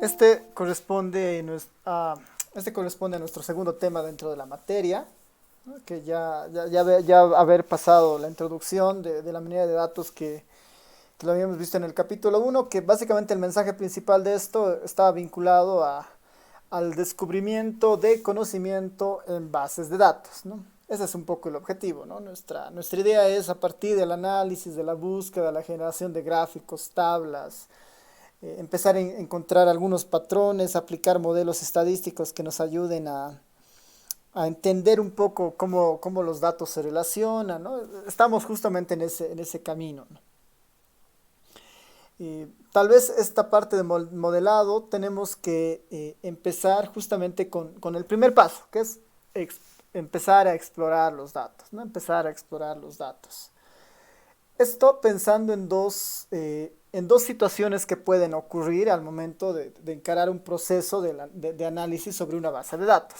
Este corresponde, este corresponde a nuestro segundo tema dentro de la materia, ¿no? Que ya haber pasado la introducción de la minería de datos que lo habíamos visto en el capítulo uno, que básicamente el mensaje principal de esto estaba vinculado al descubrimiento de conocimiento en bases de datos, ¿no? Ese es un poco el objetivo, ¿no? Nuestra idea es, a partir del análisis, de la búsqueda, la generación de gráficos, tablas, empezar a encontrar algunos patrones, aplicar modelos estadísticos que nos ayuden a entender un poco cómo los datos se relacionan, ¿no? Estamos justamente en ese camino, ¿no? Y tal vez esta parte de modelado tenemos que empezar justamente con el primer paso, que es empezar a explorar los datos, ¿no? Empezar a explorar los datos. Esto pensando en dos situaciones que pueden ocurrir al momento de encarar un proceso de análisis sobre una base de datos.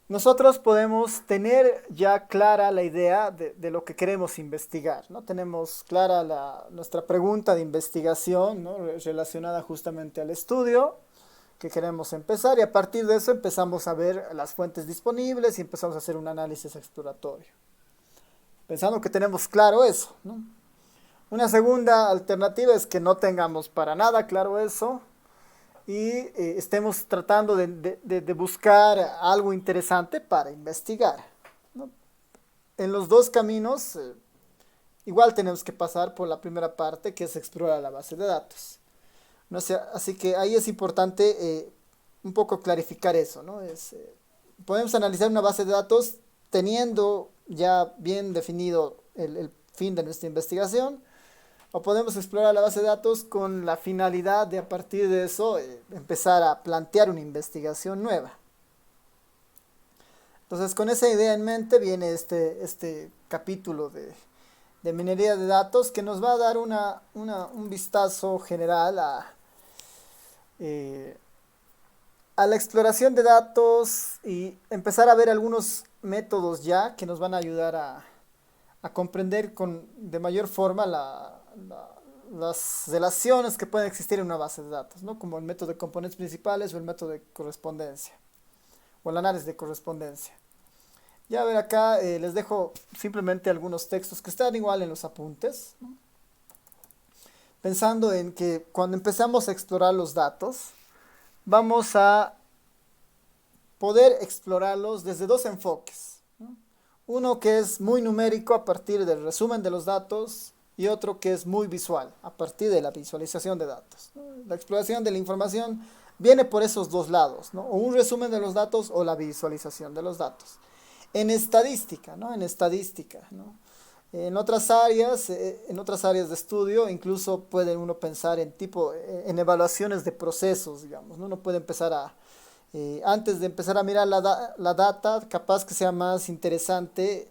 Nosotros podemos tener ya clara la idea de lo que queremos investigar, ¿no? Tenemos clara nuestra pregunta de investigación, ¿no? Relacionada justamente al estudio que queremos empezar, y a partir de eso empezamos a ver las fuentes disponibles y empezamos a hacer un análisis exploratorio, pensando que tenemos claro eso, ¿no? Una segunda alternativa es que no tengamos para nada claro eso y estemos tratando de buscar algo interesante para investigar, ¿no? En los dos caminos, igual tenemos que pasar por la primera parte, que es explorar la base de datos. No sé, así que ahí es importante un poco clarificar eso, ¿no? Podemos analizar una base de datos teniendo ya bien definido el fin de nuestra investigación, o podemos explorar la base de datos con la finalidad de, a partir de eso, empezar a plantear una investigación nueva. Entonces, con esa idea en mente viene este capítulo de minería de datos, que nos va a dar un vistazo general eh, a la exploración de datos y empezar a ver algunos métodos ya que nos van a ayudar a comprender de mayor forma las relaciones que pueden existir en una base de datos, ¿no? Como el método de componentes principales o el método de correspondencia o el análisis de correspondencia. Ya a ver acá, les dejo simplemente algunos textos que están igual en los apuntes, ¿no? Pensando en que cuando empezamos a explorar los datos, vamos a poder explorarlos desde dos enfoques, ¿no? Uno que es muy numérico a partir del resumen de los datos y otro que es muy visual a partir de la visualización de datos, ¿no? La exploración de la información viene por esos dos lados, ¿no? O un resumen de los datos o la visualización de los datos. En estadística, ¿no? En estadística, ¿no? En otras áreas de estudio, incluso puede uno pensar en evaluaciones de procesos, digamos, ¿no? Uno puede empezar antes de empezar a mirar la data, capaz que sea más interesante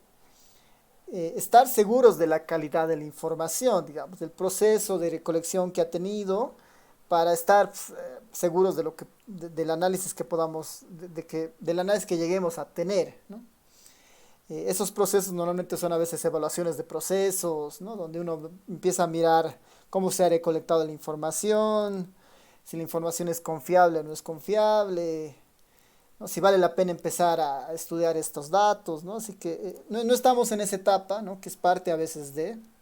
estar seguros de la calidad de la información, digamos, del proceso de recolección que ha tenido, para estar seguros del análisis que podamos, del análisis que lleguemos a tener, ¿no? Esos procesos normalmente son a veces evaluaciones de procesos, ¿no? Donde uno empieza a mirar cómo se ha recolectado la información, si la información es confiable o no es confiable, ¿no? Si vale la pena empezar a estudiar estos datos, ¿no? Así que no estamos en esa etapa, ¿no? Que es parte a veces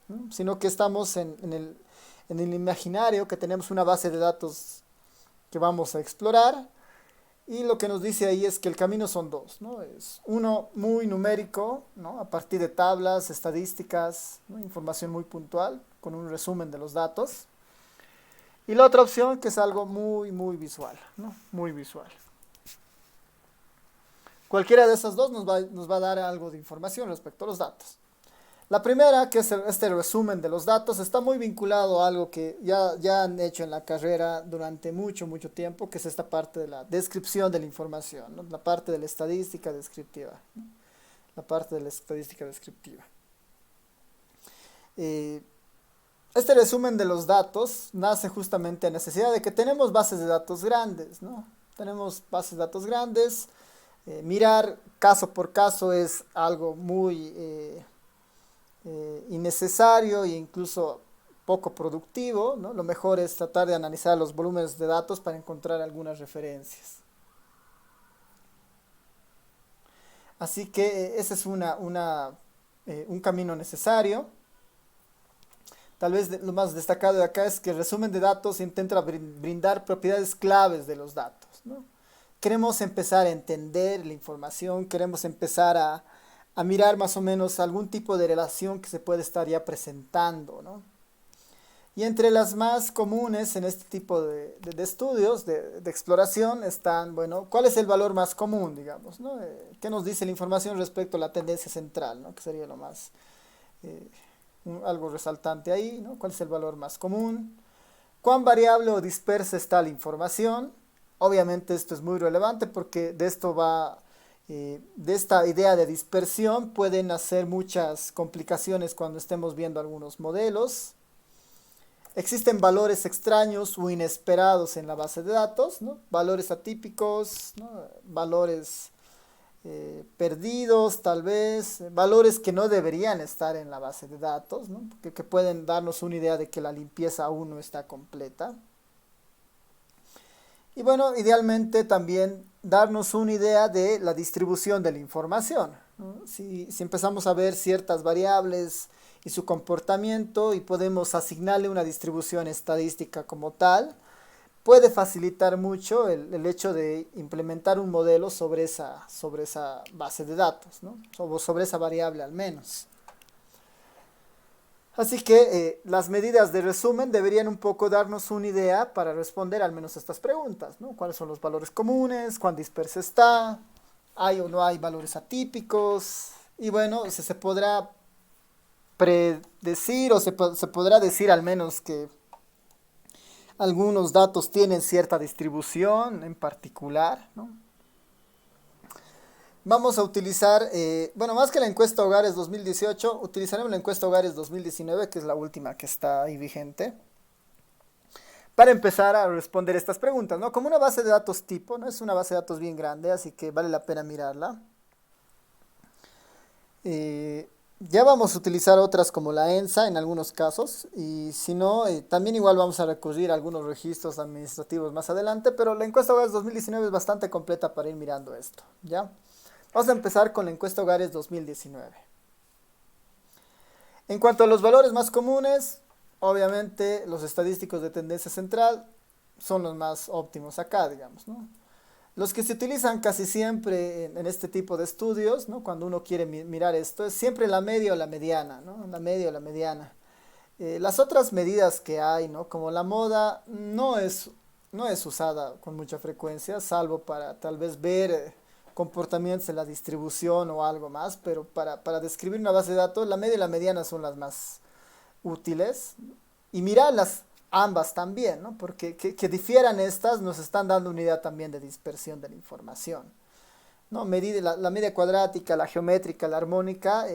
¿no? Sino que estamos en el imaginario, que tenemos una base de datos que vamos a explorar. Y lo que nos dice ahí es que el camino son dos, ¿no? Es uno muy numérico, ¿no? A partir de tablas, estadísticas, ¿no? Información muy puntual, con un resumen de los datos. Y la otra opción que es algo muy visual, ¿no? Muy visual. Cualquiera de esas dos nos va a dar algo de información respecto a los datos. La primera, que es este resumen de los datos, está muy vinculado a algo que ya han hecho en la carrera durante mucho tiempo, que es esta parte de la descripción de la información, ¿no? La parte de la estadística descriptiva, ¿no? La parte de la estadística descriptiva. Este resumen de los datos nace justamente a necesidad de que tenemos bases de datos grandes, ¿no? Tenemos bases de datos grandes. Mirar caso por caso es algo muy innecesario, e incluso poco productivo, ¿no? Lo mejor es tratar de analizar los volúmenes de datos para encontrar algunas referencias. Así que ese es un camino necesario. Tal vez lo más destacado de acá es que el resumen de datos intenta brindar propiedades claves de los datos, ¿no? Queremos empezar a entender la información, queremos empezar a mirar más o menos algún tipo de relación que se puede estar ya presentando, ¿no? Y entre las más comunes en este tipo de estudios, de exploración, están, bueno, ¿cuál es el valor más común, digamos, ¿no? ¿Qué nos dice la información respecto a la tendencia central, ¿no? Que sería lo más, eh, algo resaltante ahí, ¿no? ¿Cuál es el valor más común? ¿Cuán variable o dispersa está la información? Obviamente esto es muy relevante porque de esto va, de esta idea de dispersión pueden nacer muchas complicaciones cuando estemos viendo algunos modelos. Existen valores extraños o inesperados en la base de datos, ¿no? Valores atípicos, ¿no? Valores perdidos, tal vez, valores que no deberían estar en la base de datos, ¿no? Que pueden darnos una idea de que la limpieza aún no está completa. Y bueno, idealmente también darnos una idea de la distribución de la información, ¿no? Si empezamos a ver ciertas variables y su comportamiento y podemos asignarle una distribución estadística como tal, puede facilitar mucho el hecho de implementar un modelo sobre esa base de datos, ¿no? Sobre esa variable al menos. Así que las medidas de resumen deberían un poco darnos una idea para responder al menos a estas preguntas, ¿no? ¿Cuáles son los valores comunes? ¿Cuán dispersa está? ¿Hay o no hay valores atípicos? Y bueno, se podrá predecir o se podrá decir al menos que algunos datos tienen cierta distribución en particular, ¿no? Vamos a utilizar, bueno, más que la encuesta Hogares 2018, utilizaremos la encuesta Hogares 2019, que es la última que está ahí vigente, para empezar a responder estas preguntas, ¿no? Como una base de datos tipo, ¿no? Es una base de datos bien grande, así que vale la pena mirarla. Ya vamos a utilizar otras como la ENSA en algunos casos, y si no, también igual vamos a recurrir a algunos registros administrativos más adelante, pero la encuesta Hogares 2019 es bastante completa para ir mirando esto, ¿ya? Vamos a empezar con la encuesta Hogares 2019. En cuanto a los valores más comunes, obviamente los estadísticos de tendencia central son los más óptimos acá, digamos, ¿no? Los que se utilizan casi siempre en este tipo de estudios, ¿no? Cuando uno quiere mirar esto, es siempre la media o la mediana, ¿no? La media o la mediana. Las otras medidas que hay, ¿no? Como la moda, no es usada con mucha frecuencia, salvo para tal vez ver comportamientos en la distribución o algo más, pero para describir una base de datos, la media y la mediana son las más útiles. Y mirarlas ambas también, ¿no? Porque que difieran estas nos están dando una idea también de dispersión de la información, ¿no? La media cuadrática, la geométrica, la armónica,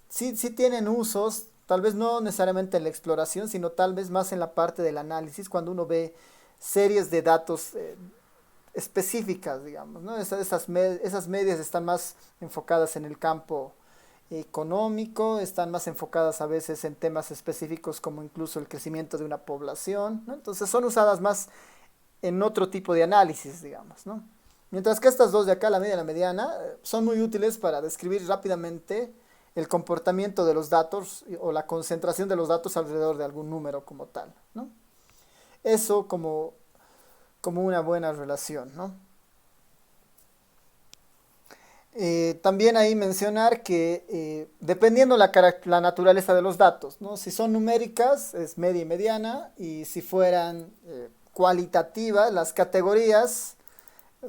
sí tienen usos, tal vez no necesariamente en la exploración, sino tal vez más en la parte del análisis, cuando uno ve series de datos específicas, digamos, ¿no? Esas medias están más enfocadas en el campo económico, están más enfocadas a veces en temas específicos como incluso el crecimiento de una población, ¿no? Entonces son usadas más en otro tipo de análisis, digamos, ¿no? Mientras que estas dos de acá, la media y la mediana, son muy útiles para describir rápidamente el comportamiento de los datos o la concentración de los datos alrededor de algún número como tal, ¿no? Eso como una buena relación, ¿no? También ahí mencionar que dependiendo la naturaleza de los datos, ¿no? Si son numéricas es media y mediana, y si fueran cualitativas, las categorías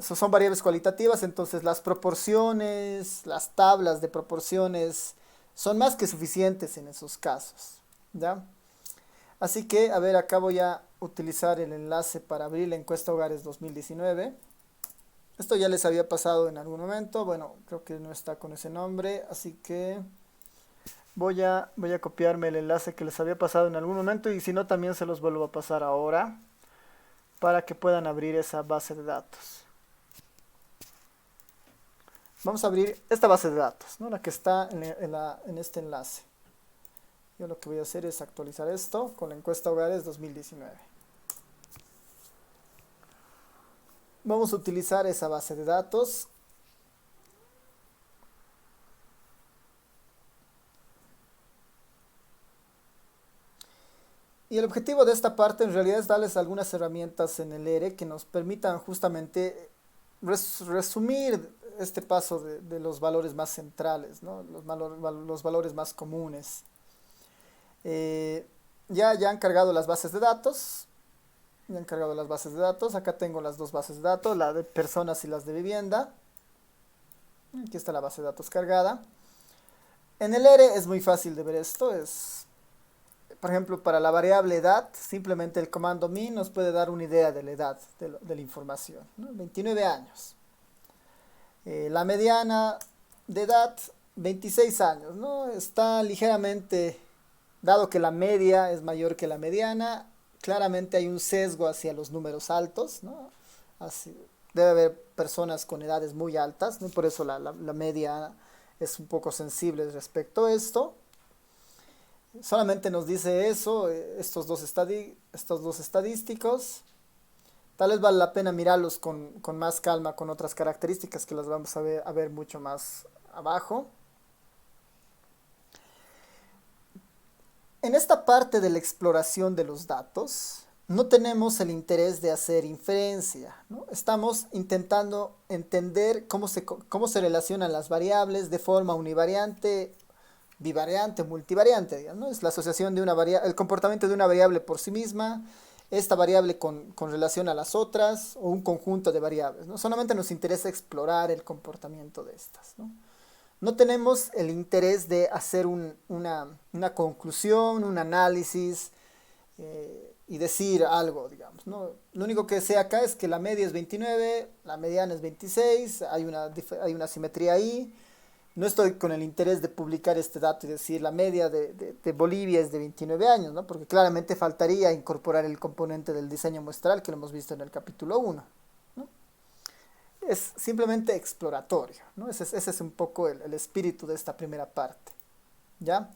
son variables cualitativas, entonces las proporciones, las tablas de proporciones son más que suficientes en esos casos, ¿ya? Así que, a ver, acá voy a utilizar el enlace para abrir la encuesta Hogares 2019. Esto ya les había pasado en algún momento, bueno, creo que no está con ese nombre, así que voy a copiarme el enlace que les había pasado en algún momento, y si no también se los vuelvo a pasar ahora para que puedan abrir esa base de datos. Vamos a abrir esta base de datos, ¿no? La que está en este enlace. Yo lo que voy a hacer es actualizar esto con la encuesta hogares 2019. Vamos a utilizar esa base de datos. Y el objetivo de esta parte en realidad es darles algunas herramientas en el ERE que nos permitan justamente resumir este paso de los valores más centrales, ¿no? Los valores más comunes. Eh, ya han cargado las bases de datos. Ya han cargado las bases de datos. Acá tengo las dos bases de datos, la de personas y las de vivienda. Aquí está la base de datos cargada. En el ERE es muy fácil de ver esto. Por ejemplo, para la variable edad, simplemente el comando min nos puede dar una idea de la edad de la información, ¿no? 29 años. La mediana de edad, 26 años, ¿no? Está ligeramente, dado que la media es mayor que la mediana, claramente hay un sesgo hacia los números altos, ¿no? Debe haber personas con edades muy altas, ¿no? Por eso la media es un poco sensible respecto a esto. Solamente nos dice eso, estos dos estadísticos. Tal vez vale la pena mirarlos con más calma, con otras características que las vamos a ver mucho más abajo. En esta parte de la exploración de los datos, no tenemos el interés de hacer inferencia, ¿no? Estamos intentando entender cómo se relacionan las variables de forma univariante, bivariante, multivariante, digamos, ¿no? Es la asociación de el comportamiento de una variable por sí misma, esta variable con relación a las otras, o un conjunto de variables, ¿no? Solamente nos interesa explorar el comportamiento de estas, ¿no? No tenemos el interés de hacer una conclusión, un análisis y decir algo, digamos, ¿no? Lo único que sé acá es que la media es 29, la mediana es 26, hay una simetría ahí. No estoy con el interés de publicar este dato y decir la media de Bolivia es de 29 años, ¿no? Porque claramente faltaría incorporar el componente del diseño muestral que lo hemos visto en el capítulo 1, ¿no? Es simplemente exploratorio, ¿no? Ese es un poco el espíritu de esta primera parte, ¿ya?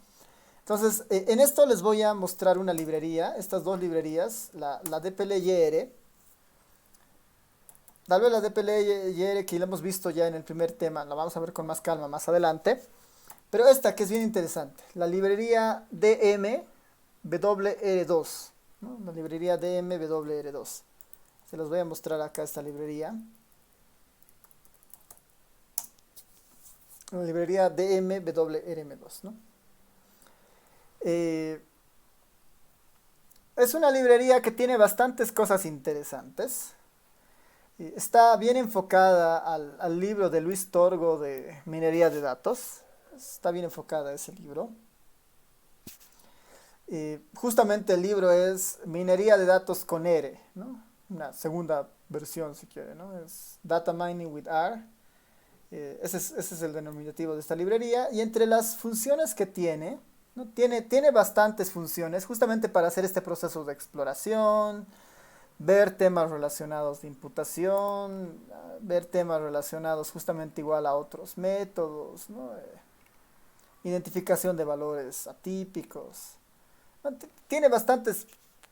Entonces, en esto les voy a mostrar una librería, estas dos librerías, la dplyr. Tal vez la dplyr que la hemos visto ya en el primer tema, la vamos a ver con más calma más adelante. Pero esta que es bien interesante, la librería DMWR2, ¿no? La librería DMWR2. Se los voy a mostrar acá esta librería. La librería DMWRM2, ¿no? Es una librería que tiene bastantes cosas interesantes. Está bien enfocada al libro de Luis Torgo de minería de datos. Está bien enfocada ese libro. Justamente el libro es Minería de datos con R, ¿no? Una segunda versión si quiere, ¿no? Es Data Mining with R. Ese es el denominativo de esta librería. Y entre las funciones que tiene, ¿no? Tiene bastantes funciones justamente para hacer este proceso de exploración, ver temas relacionados de imputación, ver temas relacionados justamente igual a otros métodos, ¿no? Identificación de valores atípicos. Tiene bastantes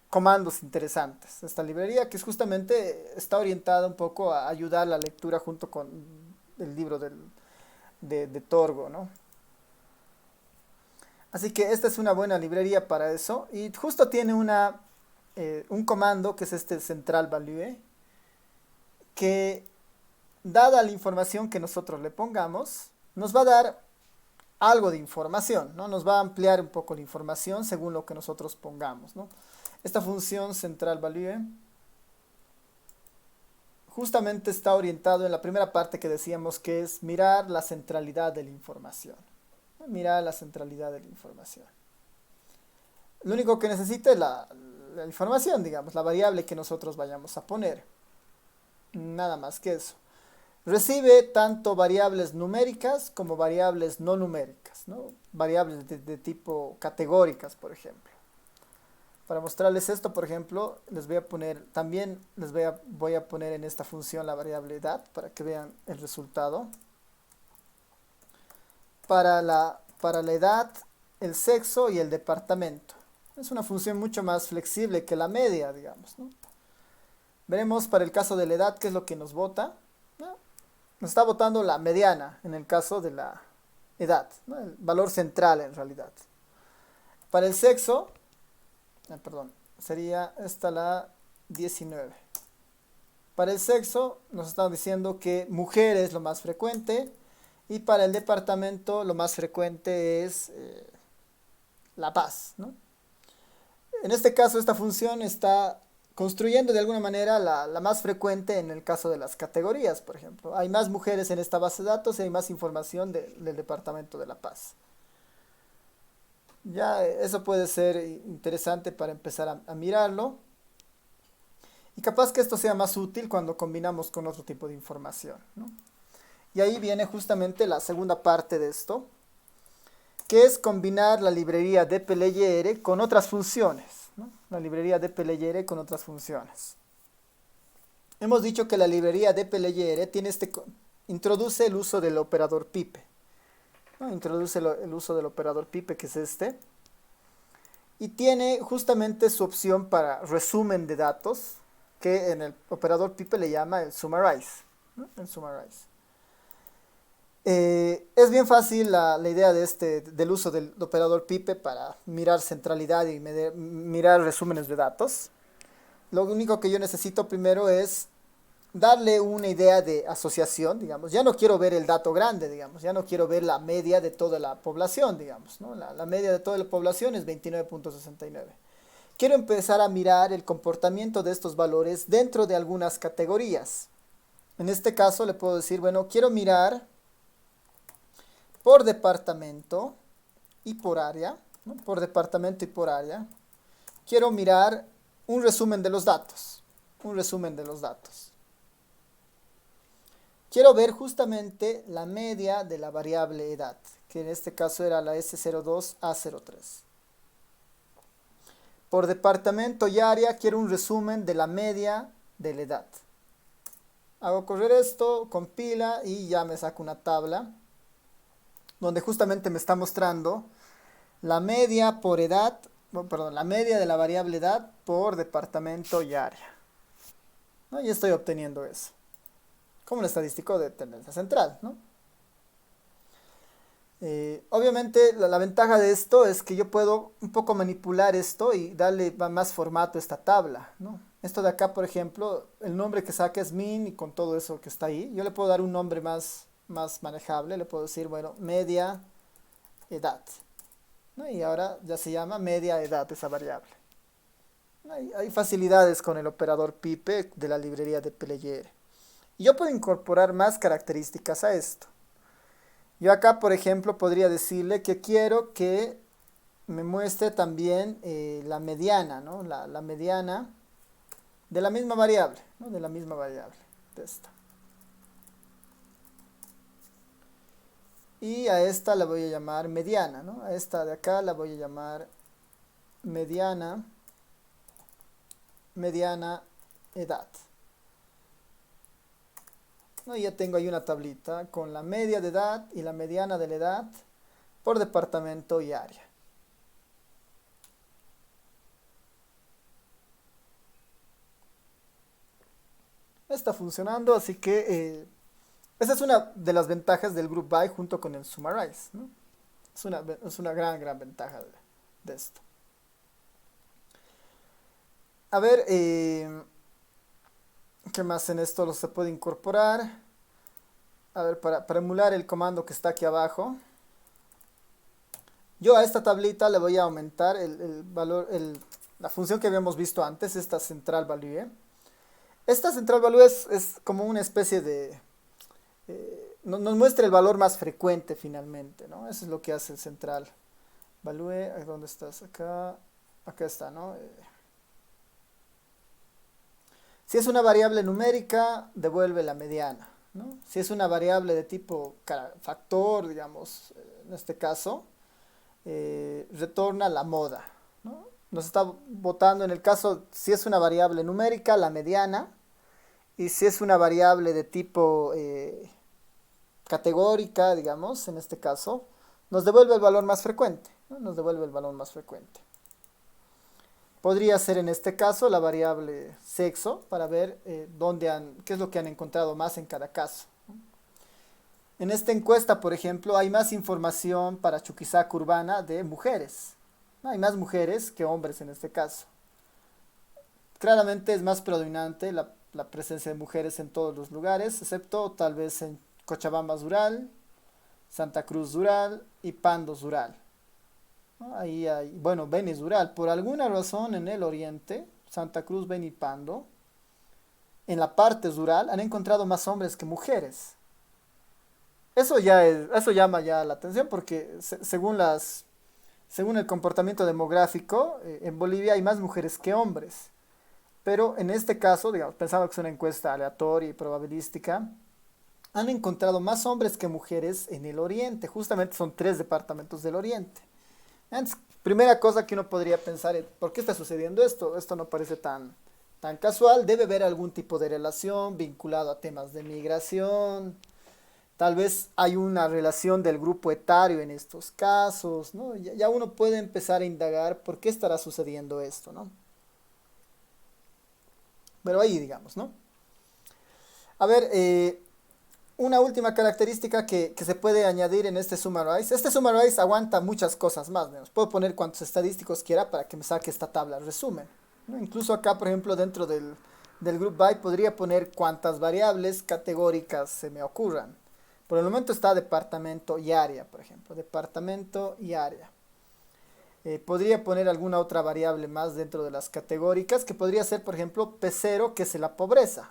comandos interesantes esta librería que justamente está orientada un poco a ayudar la lectura junto con el libro de Torgo, ¿no? Así que esta es una buena librería para eso y justo tiene un comando que es este central value que dada la información que nosotros le pongamos nos va a dar algo de información, ¿no? Nos va a ampliar un poco la información según lo que nosotros pongamos, ¿no? Esta función central value justamente está orientado en la primera parte que decíamos que es mirar la centralidad de la información, ¿no? Mirar la centralidad de la información. Lo único que necesita es la información, digamos, la variable que nosotros vayamos a poner. Nada más que eso. Recibe tanto variables numéricas como variables no numéricas, ¿no? Variables de tipo categóricas, por ejemplo. Para mostrarles esto, por ejemplo, les voy a poner, también voy a poner en esta función la variable edad para que vean el resultado. Para la edad el sexo y el departamento. Es una función mucho más flexible que la media, digamos, ¿no? Veremos para el caso de la edad qué es lo que nos vota, ¿no? Nos está votando la mediana en el caso de la edad, ¿no? El valor central en realidad. Para el sexo, perdón, sería esta la 19. Para el sexo nos están diciendo que mujer es lo más frecuente y para el departamento lo más frecuente es La Paz, ¿no? En este caso esta función está construyendo de alguna manera la más frecuente en el caso de las categorías, por ejemplo. Hay más mujeres en esta base de datos y hay más información del departamento de La Paz. Ya eso puede ser interesante para empezar a mirarlo. Y capaz que esto sea más útil cuando combinamos con otro tipo de información, ¿no? Y ahí viene justamente la segunda parte de esto, que es combinar la librería dplyr con otras funciones, ¿no? La librería dplyr con otras funciones. Hemos dicho que la librería dplyr introduce el uso del operador pipe, ¿no? Introduce el uso del operador pipe, que es este. Y tiene justamente su opción para resumen de datos, que en el operador pipe le llama el summarize, ¿no? El summarize. Es bien fácil la idea del uso del operador pipe para mirar centralidad y mirar resúmenes de datos. Lo único que yo necesito primero es darle una idea de asociación, digamos. Ya no quiero ver el dato grande, digamos. Ya no quiero ver la media de toda la población, digamos, ¿no? La media de toda la población es 29.69. Quiero empezar a mirar el comportamiento de estos valores dentro de algunas categorías. En este caso le puedo decir, bueno, quiero mirar por departamento y por área, ¿no? Por departamento y por área. Quiero mirar un resumen de los datos. Un resumen de los datos. Quiero ver justamente la media de la variable edad, que en este caso era la S02A03. Por departamento y área quiero un resumen de la media de la edad. Hago correr esto, compila y ya me saco una tabla donde justamente me está mostrando la media por edad, perdón, la media de la variable edad por departamento y área, ¿no? Y estoy obteniendo eso como un estadístico de tendencia central, ¿no? Obviamente la ventaja de esto es que yo puedo un poco manipular esto y darle más formato a esta tabla, ¿no? Esto de acá, por ejemplo, el nombre que saque es min y con todo eso que está ahí, yo le puedo dar un nombre más manejable, le puedo decir, bueno, media edad, ¿no? Y ahora ya se llama media edad esa variable. Hay facilidades con el operador pipe de la librería dplyr. Y yo puedo incorporar más características a esto. Yo acá, por ejemplo, podría decirle que quiero que me muestre también la mediana, ¿no? La mediana de la misma variable, ¿no? De la misma variable de esta. Y a esta la voy a llamar mediana, ¿no? A esta de acá la voy a llamar mediana edad. ¿No? Y ya tengo ahí una tablita con la media de edad y la mediana de la edad por departamento y área. Está funcionando, así que esa es una de las ventajas del Group By junto con el Summarize, ¿no? Es una gran ventaja de esto. A ver, ¿qué más en esto se puede incorporar? A ver, para emular el comando que está aquí abajo, yo a esta tablita le voy a aumentar el valor, la función que habíamos visto antes, esta central value. Esta central value es como una especie de... nos muestra el valor más frecuente finalmente, ¿no? Eso es lo que hace el central value. ¿Dónde estás? Acá está, ¿no? Si es una variable numérica, devuelve la mediana, ¿no? Si es una variable de tipo factor, digamos, en este caso, retorna la moda, ¿no? Nos está botando en el caso, si es una variable numérica, la mediana, y si es una variable de tipo categórica, digamos, en este caso, nos devuelve el valor más frecuente. ¿no? Nos devuelve el valor más frecuente. Podría ser en este caso la variable sexo para ver qué es lo que han encontrado más en cada caso. En esta encuesta, por ejemplo, hay más información para Chuquisaca urbana de mujeres. Hay más mujeres que hombres en este caso. Claramente es más predominante la presencia de mujeres en todos los lugares, excepto tal vez en Cochabamba Rural, Santa Cruz Rural y Pandos Rural. ¿No? Ahí hay, bueno, Beni Rural. Por alguna razón en el oriente, Santa Cruz, Beni y Pando, en la parte rural han encontrado más hombres que mujeres. Eso llama ya la atención porque según el comportamiento demográfico, en Bolivia hay más mujeres que hombres. Pero en este caso, digamos, pensando que es una encuesta aleatoria y probabilística, han encontrado más hombres que mujeres en el oriente. Justamente son 3 departamentos del oriente. Entonces, primera cosa que uno podría pensar es, ¿por qué está sucediendo esto? Esto no parece tan casual. Debe haber algún tipo de relación vinculado a temas de migración. Tal vez hay una relación del grupo etario en estos casos, ¿no? Ya uno puede empezar a indagar por qué estará sucediendo esto, ¿no? Pero ahí, digamos, ¿no? A ver, una última característica que se puede añadir en este Summarize. Este Summarize aguanta muchas cosas más. Digamos. Puedo poner cuantos estadísticos quiera para que me saque esta tabla resumen, ¿no? Incluso acá, por ejemplo, dentro del Group By podría poner cuantas variables categóricas se me ocurran. Por el momento está departamento y área, por ejemplo. Departamento y área. Podría poner alguna otra variable más dentro de las categóricas, que podría ser, por ejemplo, P0, que es la pobreza.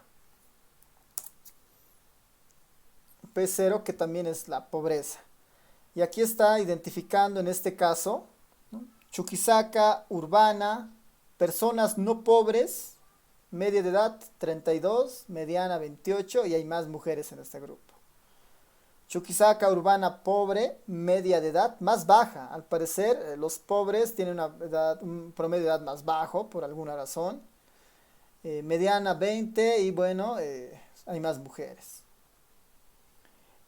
P0, que también es la pobreza. Y aquí está identificando en este caso, ¿no? Chuquisaca, urbana, personas no pobres, media de edad 32, mediana 28 y hay más mujeres en este grupo. Chuquisaca urbana pobre, media de edad más baja. Al parecer, los pobres tienen un promedio de edad más bajo por alguna razón. Mediana 20 y bueno, hay más mujeres.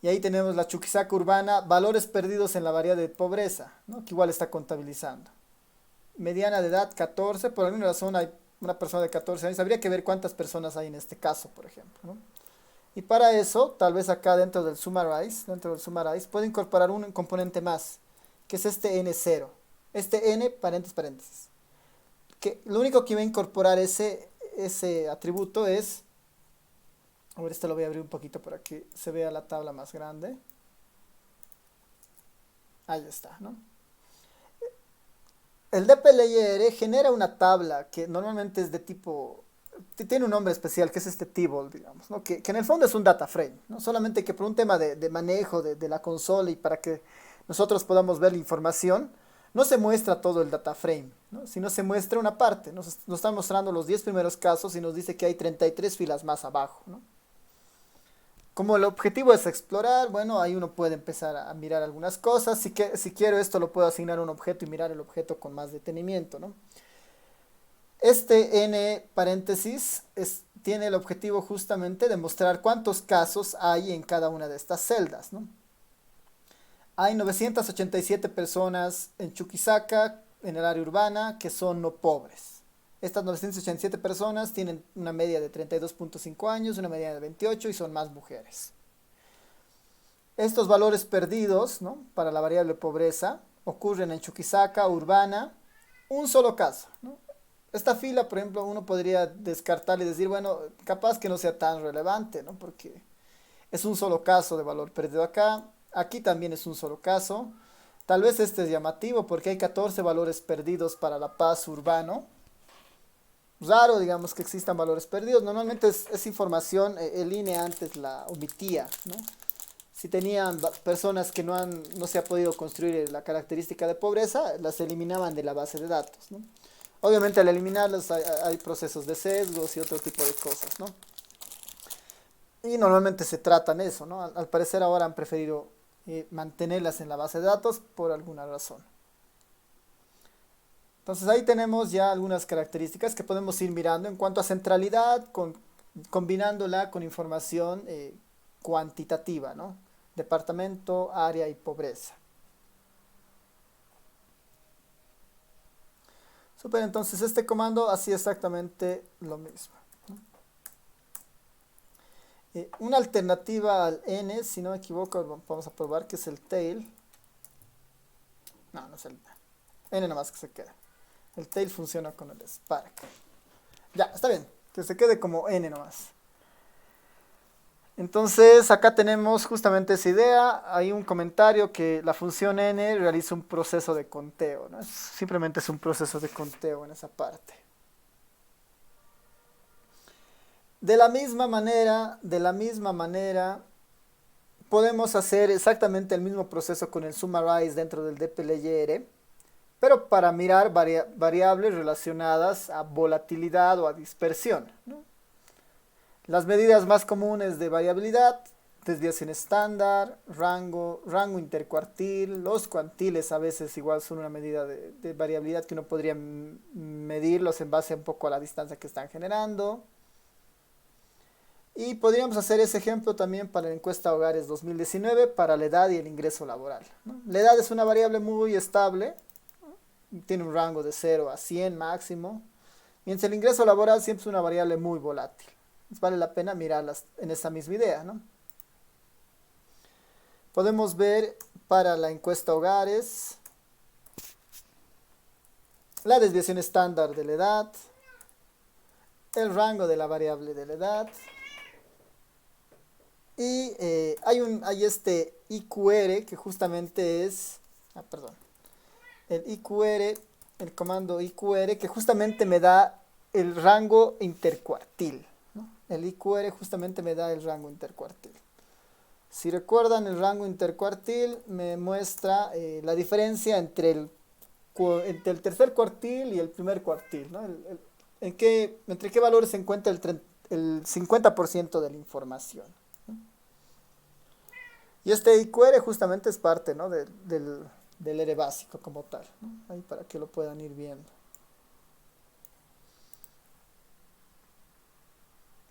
Y ahí tenemos la Chuquisaca urbana, valores perdidos en la variable de pobreza, ¿no? Que igual está contabilizando. Mediana de edad 14, por alguna razón hay una persona de 14 años. Habría que ver cuántas personas hay en este caso, por ejemplo, ¿no? Y para eso, tal vez acá dentro del Summarize, puedo incorporar un componente más, que es este N0. Este N, paréntesis. Que lo único que va a incorporar ese atributo es, a ver, esto lo voy a abrir un poquito para que se vea la tabla más grande. Ahí está, ¿no? El DPLR genera una tabla que normalmente es de tipo, tiene un nombre especial que es este table, digamos, ¿no? Que en el fondo es un data frame, ¿no? Solamente que por un tema de manejo de la consola y para que nosotros podamos ver la información, no se muestra todo el data frame, ¿no? Sino se muestra una parte. Nos está mostrando los 10 primeros casos y nos dice que hay 33 filas más abajo, ¿no? Como el objetivo es explorar, bueno, ahí uno puede empezar a mirar algunas cosas. Si quiero esto lo puedo asignar a un objeto y mirar el objeto con más detenimiento, ¿no? Este n paréntesis tiene el objetivo justamente de mostrar cuántos casos hay en cada una de estas celdas, ¿no? Hay 987 personas en Chuquisaca, en el área urbana, que son no pobres. Estas 987 personas tienen una media de 32.5 años, una media de 28 y son más mujeres. Estos valores perdidos, ¿no? Para la variable pobreza ocurren en Chuquisaca, urbana, un solo caso, ¿no? Esta fila, por ejemplo, uno podría descartar y decir, bueno, capaz que no sea tan relevante, ¿no? Porque es un solo caso de valor perdido acá. Aquí también es un solo caso. Tal vez este es llamativo porque hay 14 valores perdidos para La Paz urbano. Raro, digamos, que existan valores perdidos. Normalmente es información, el INE antes la omitía, ¿no? Si tenían personas que no se ha podido construir la característica de pobreza, las eliminaban de la base de datos, ¿no? Obviamente al eliminarlas hay procesos de sesgos y otro tipo de cosas, ¿no? Y normalmente se tratan eso, ¿no? Al parecer ahora han preferido mantenerlas en la base de datos por alguna razón. Entonces ahí tenemos ya algunas características que podemos ir mirando en cuanto a centralidad, combinándola con información cuantitativa, ¿no? Departamento, área y pobreza. Super, entonces este comando hacía exactamente lo mismo. Una alternativa al n, si no me equivoco, vamos a probar que es el tail. No, no es el n nomás que se queda. El tail funciona con el spark. Ya, está bien, que se quede como n nomás. Entonces acá tenemos justamente esa idea. Hay un comentario que la función n realiza un proceso de conteo, ¿no? Simplemente es un proceso de conteo en esa parte. De la misma manera, podemos hacer exactamente el mismo proceso con el summarize dentro del dplyr, pero para mirar variables relacionadas a volatilidad o a dispersión, ¿no? Las medidas más comunes de variabilidad: desviación estándar, rango intercuartil. Los cuantiles a veces igual son una medida de variabilidad que uno podría medirlos en base un poco a la distancia que están generando. Y podríamos hacer ese ejemplo también para la encuesta Hogares 2019 para la edad y el ingreso laboral, ¿no? La edad es una variable muy estable, tiene un rango de 0 a 100 máximo, mientras el ingreso laboral siempre es una variable muy volátil. Vale la pena mirarlas en esa misma idea, ¿no? Podemos ver para la encuesta Hogares la desviación estándar de la edad, el rango de la variable de la edad, y hay este IQR que justamente es, el IQR, el comando IQR que justamente me da el rango intercuartil, ¿no? El IQR justamente me da el rango intercuartil. Si recuerdan, el rango intercuartil me muestra la diferencia entre el tercer cuartil y el primer cuartil, ¿no? Entre qué valores se encuentra el 50% de la información, ¿no? Y este IQR justamente es parte, ¿no? del R básico como tal, ¿no? Ahí para que lo puedan ir viendo.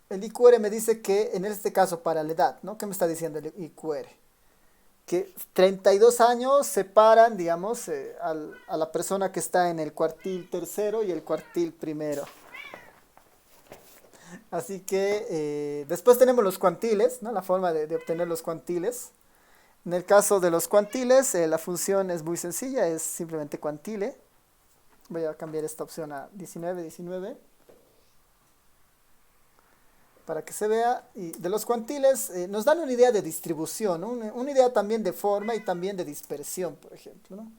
El IQR me dice que, en este caso, para la edad, ¿no? ¿Qué me está diciendo el IQR? Que 32 años separan, digamos, a la persona que está en el cuartil tercero y el cuartil primero. Así que después tenemos los cuantiles, ¿no? La forma de obtener los cuantiles. En el caso de los cuantiles, la función es muy sencilla, es simplemente cuantile. Voy a cambiar esta opción a 19 para que se vea. Y de los cuantiles nos dan una idea de distribución, ¿no? Una idea también de forma y también de dispersión, por ejemplo, ¿no?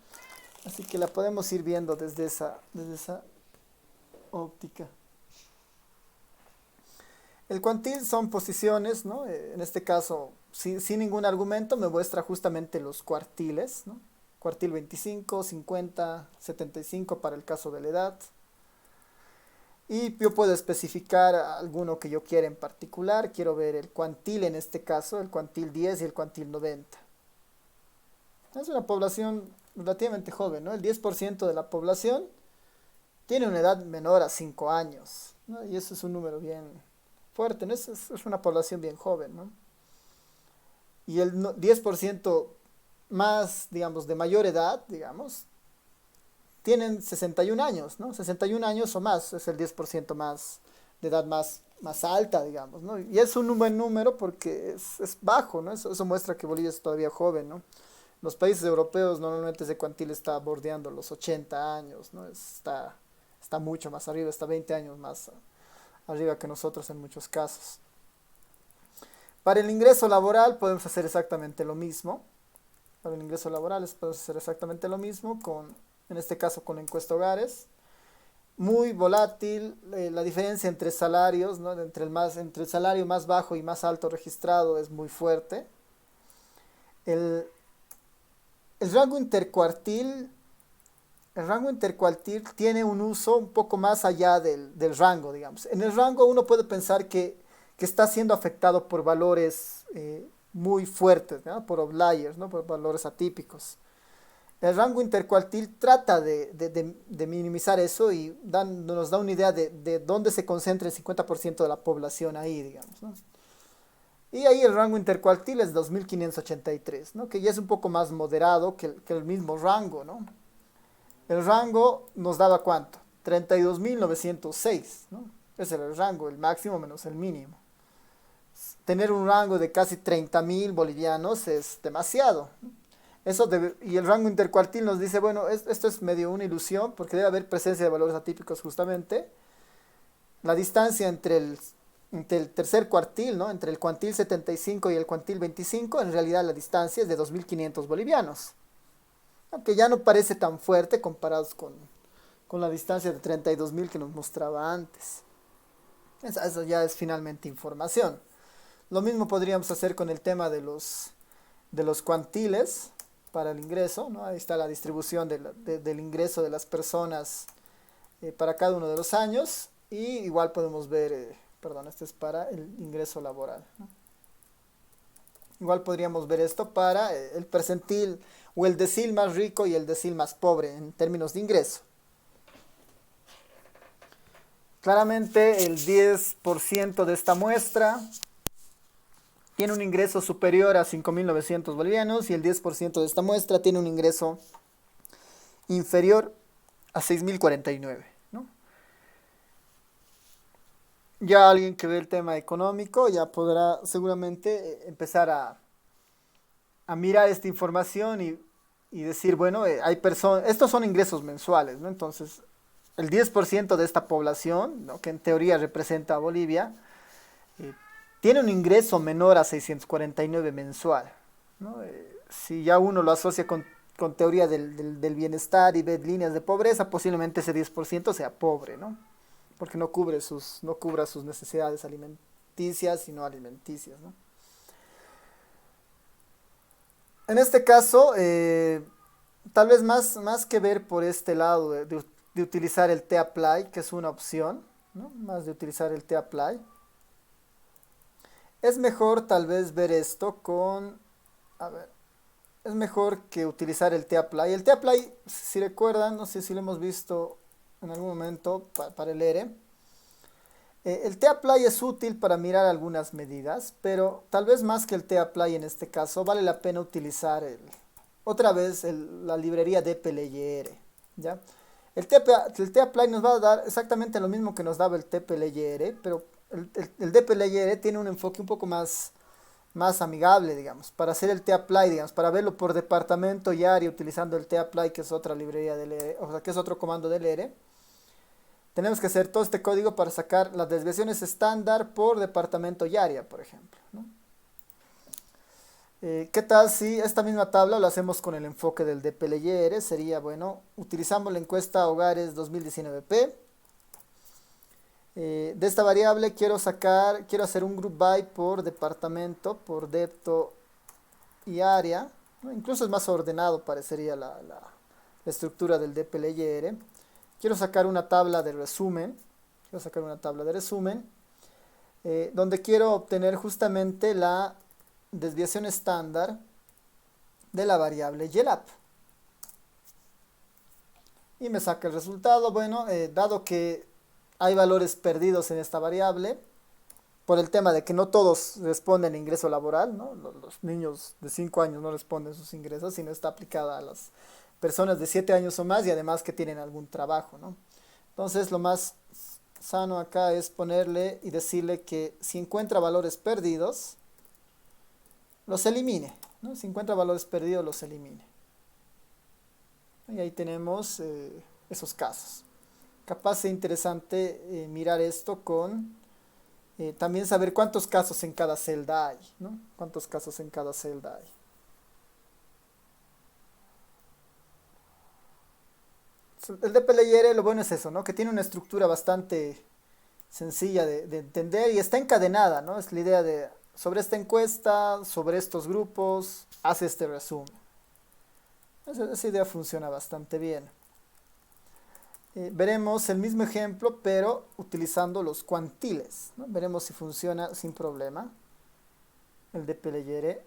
Así que la podemos ir viendo desde esa óptica. El cuantil son posiciones, ¿no? En este caso, sin ningún argumento, me muestra justamente los cuartiles, ¿no? Cuartil 25, 50, 75 para el caso de la edad. Y yo puedo especificar alguno que yo quiera en particular. Quiero ver el cuantil en este caso, el cuantil 10 y el cuantil 90. Es una población relativamente joven, ¿no? El 10% de la población tiene una edad menor a 5 años, ¿no? Y eso es un número bien fuerte, ¿no? Es una población bien joven, ¿no? Y el 10% más, digamos, de mayor edad, digamos, tienen 61 años, ¿no? 61 años o más, es el 10% más, de edad más alta, digamos, ¿no? Y es un buen número porque es bajo, ¿no? Eso muestra que Bolivia es todavía joven, ¿no? Los países europeos normalmente ese cuantil está bordeando los 80 años, ¿no? Está mucho más arriba, está 20 años más arriba que nosotros en muchos casos. Para el ingreso laboral podemos hacer exactamente lo mismo. Para el ingreso laboral podemos hacer exactamente lo mismo, en este caso con la encuesta Hogares. Muy volátil, la diferencia entre salarios, ¿no? entre el salario más bajo y más alto registrado es muy fuerte. El rango intercuartil tiene un uso un poco más allá del rango, digamos. En el rango uno puede pensar que está siendo afectado por valores muy fuertes, ¿no? Por outliers, ¿no? Por valores atípicos. El rango intercuartil trata de minimizar eso y nos da una idea de dónde se concentra el 50% de la población ahí, digamos, ¿no? Y ahí el rango intercuartil es 2583, ¿no? Que ya es un poco más moderado que el mismo rango, ¿no? El rango nos daba ¿cuánto? 32.906, ¿no? Ese era el rango, el máximo menos el mínimo. Tener un rango de casi 30.000 bolivianos es demasiado. Y el rango intercuartil nos dice, bueno, esto es medio una ilusión porque debe haber presencia de valores atípicos justamente. La distancia entre el tercer cuartil, ¿no? Entre el cuantil 75 y el cuantil 25, en realidad la distancia es de 2.500 bolivianos. Aunque ya no parece tan fuerte comparados con la distancia de 32.000 que nos mostraba antes. Eso ya es finalmente información. Lo mismo podríamos hacer con el tema de los cuantiles para el ingreso, ¿no? Ahí está la distribución del ingreso de las personas para cada uno de los años. Y igual podemos ver, perdón, este es para el ingreso laboral, ¿no? Igual podríamos ver esto para el percentil o el decil más rico y el decil más pobre en términos de ingreso. Claramente el 10% de esta muestra tiene un ingreso superior a 5.900 bolivianos y el 10% de esta muestra tiene un ingreso inferior a 6.049, ¿no? Ya alguien que ve el tema económico ya podrá seguramente empezar a mirar esta información y decir, bueno, hay personas, estos son ingresos mensuales, ¿no? Entonces, el 10% de esta población, ¿no? Que en teoría representa a Bolivia, eh, tiene un ingreso menor a 649 mensual, ¿no? Si ya uno lo asocia con teoría del bienestar y ve líneas de pobreza, posiblemente ese 10% sea pobre, ¿no? Porque no cubra sus necesidades alimenticias y no alimenticias, ¿no? En este caso, tal vez más que ver por este lado de utilizar el T-Apply, que es una opción, ¿no? Más de utilizar el T-Apply. Es mejor tal vez ver esto a ver, es mejor que utilizar el T-Apply. El T-Apply, si recuerdan, no sé si lo hemos visto en algún momento para el ERE. El T-Apply es útil para mirar algunas medidas, pero tal vez más que el T-Apply en este caso, vale la pena utilizar otra vez la librería DPLR, ¿ya? El T-Apply nos va a dar exactamente lo mismo que nos daba el TPLR, pero el DPLR tiene un enfoque un poco más amigable, digamos, para hacer el T-Apply, digamos, para verlo por departamento y área utilizando el T-Apply, que es otra librería del ERE, o sea, que es otro comando del ERE. Tenemos que hacer todo este código para sacar las desviaciones estándar por departamento y área, por ejemplo, ¿no? ¿Qué tal si esta misma tabla lo hacemos con el enfoque del DPLR? Sería, bueno, utilizamos la encuesta Hogares 2019P. De esta variable quiero hacer un group by por departamento, por depto y área, ¿no? Incluso es más ordenado, parecería la estructura del DPLR. Quiero sacar una tabla de resumen. Donde quiero obtener justamente la desviación estándar de la variable YELAP. Y me saca el resultado. Bueno, dado que hay valores perdidos en esta variable, por el tema de que no todos responden a ingreso laboral, ¿no? Los niños de 5 años no responden sus ingresos, sino está aplicada a las personas de 7 años o más y además que tienen algún trabajo, ¿no? Entonces lo más sano acá es ponerle y decirle que si encuentra valores perdidos, los elimine, ¿no? Si encuentra valores perdidos, los elimine. Y ahí tenemos esos casos. Capaz de interesante mirar esto con también saber cuántos casos en cada celda hay, ¿no? Cuántos casos en cada celda hay. El DPLR lo bueno es eso, ¿no? Que tiene una estructura bastante sencilla de entender y está encadenada, ¿no? Es la idea de sobre esta encuesta, sobre estos grupos, hace este resumen. Esa idea funciona bastante bien. Veremos el mismo ejemplo, pero utilizando los cuantiles, ¿no? Veremos si funciona sin problema. El DPLR.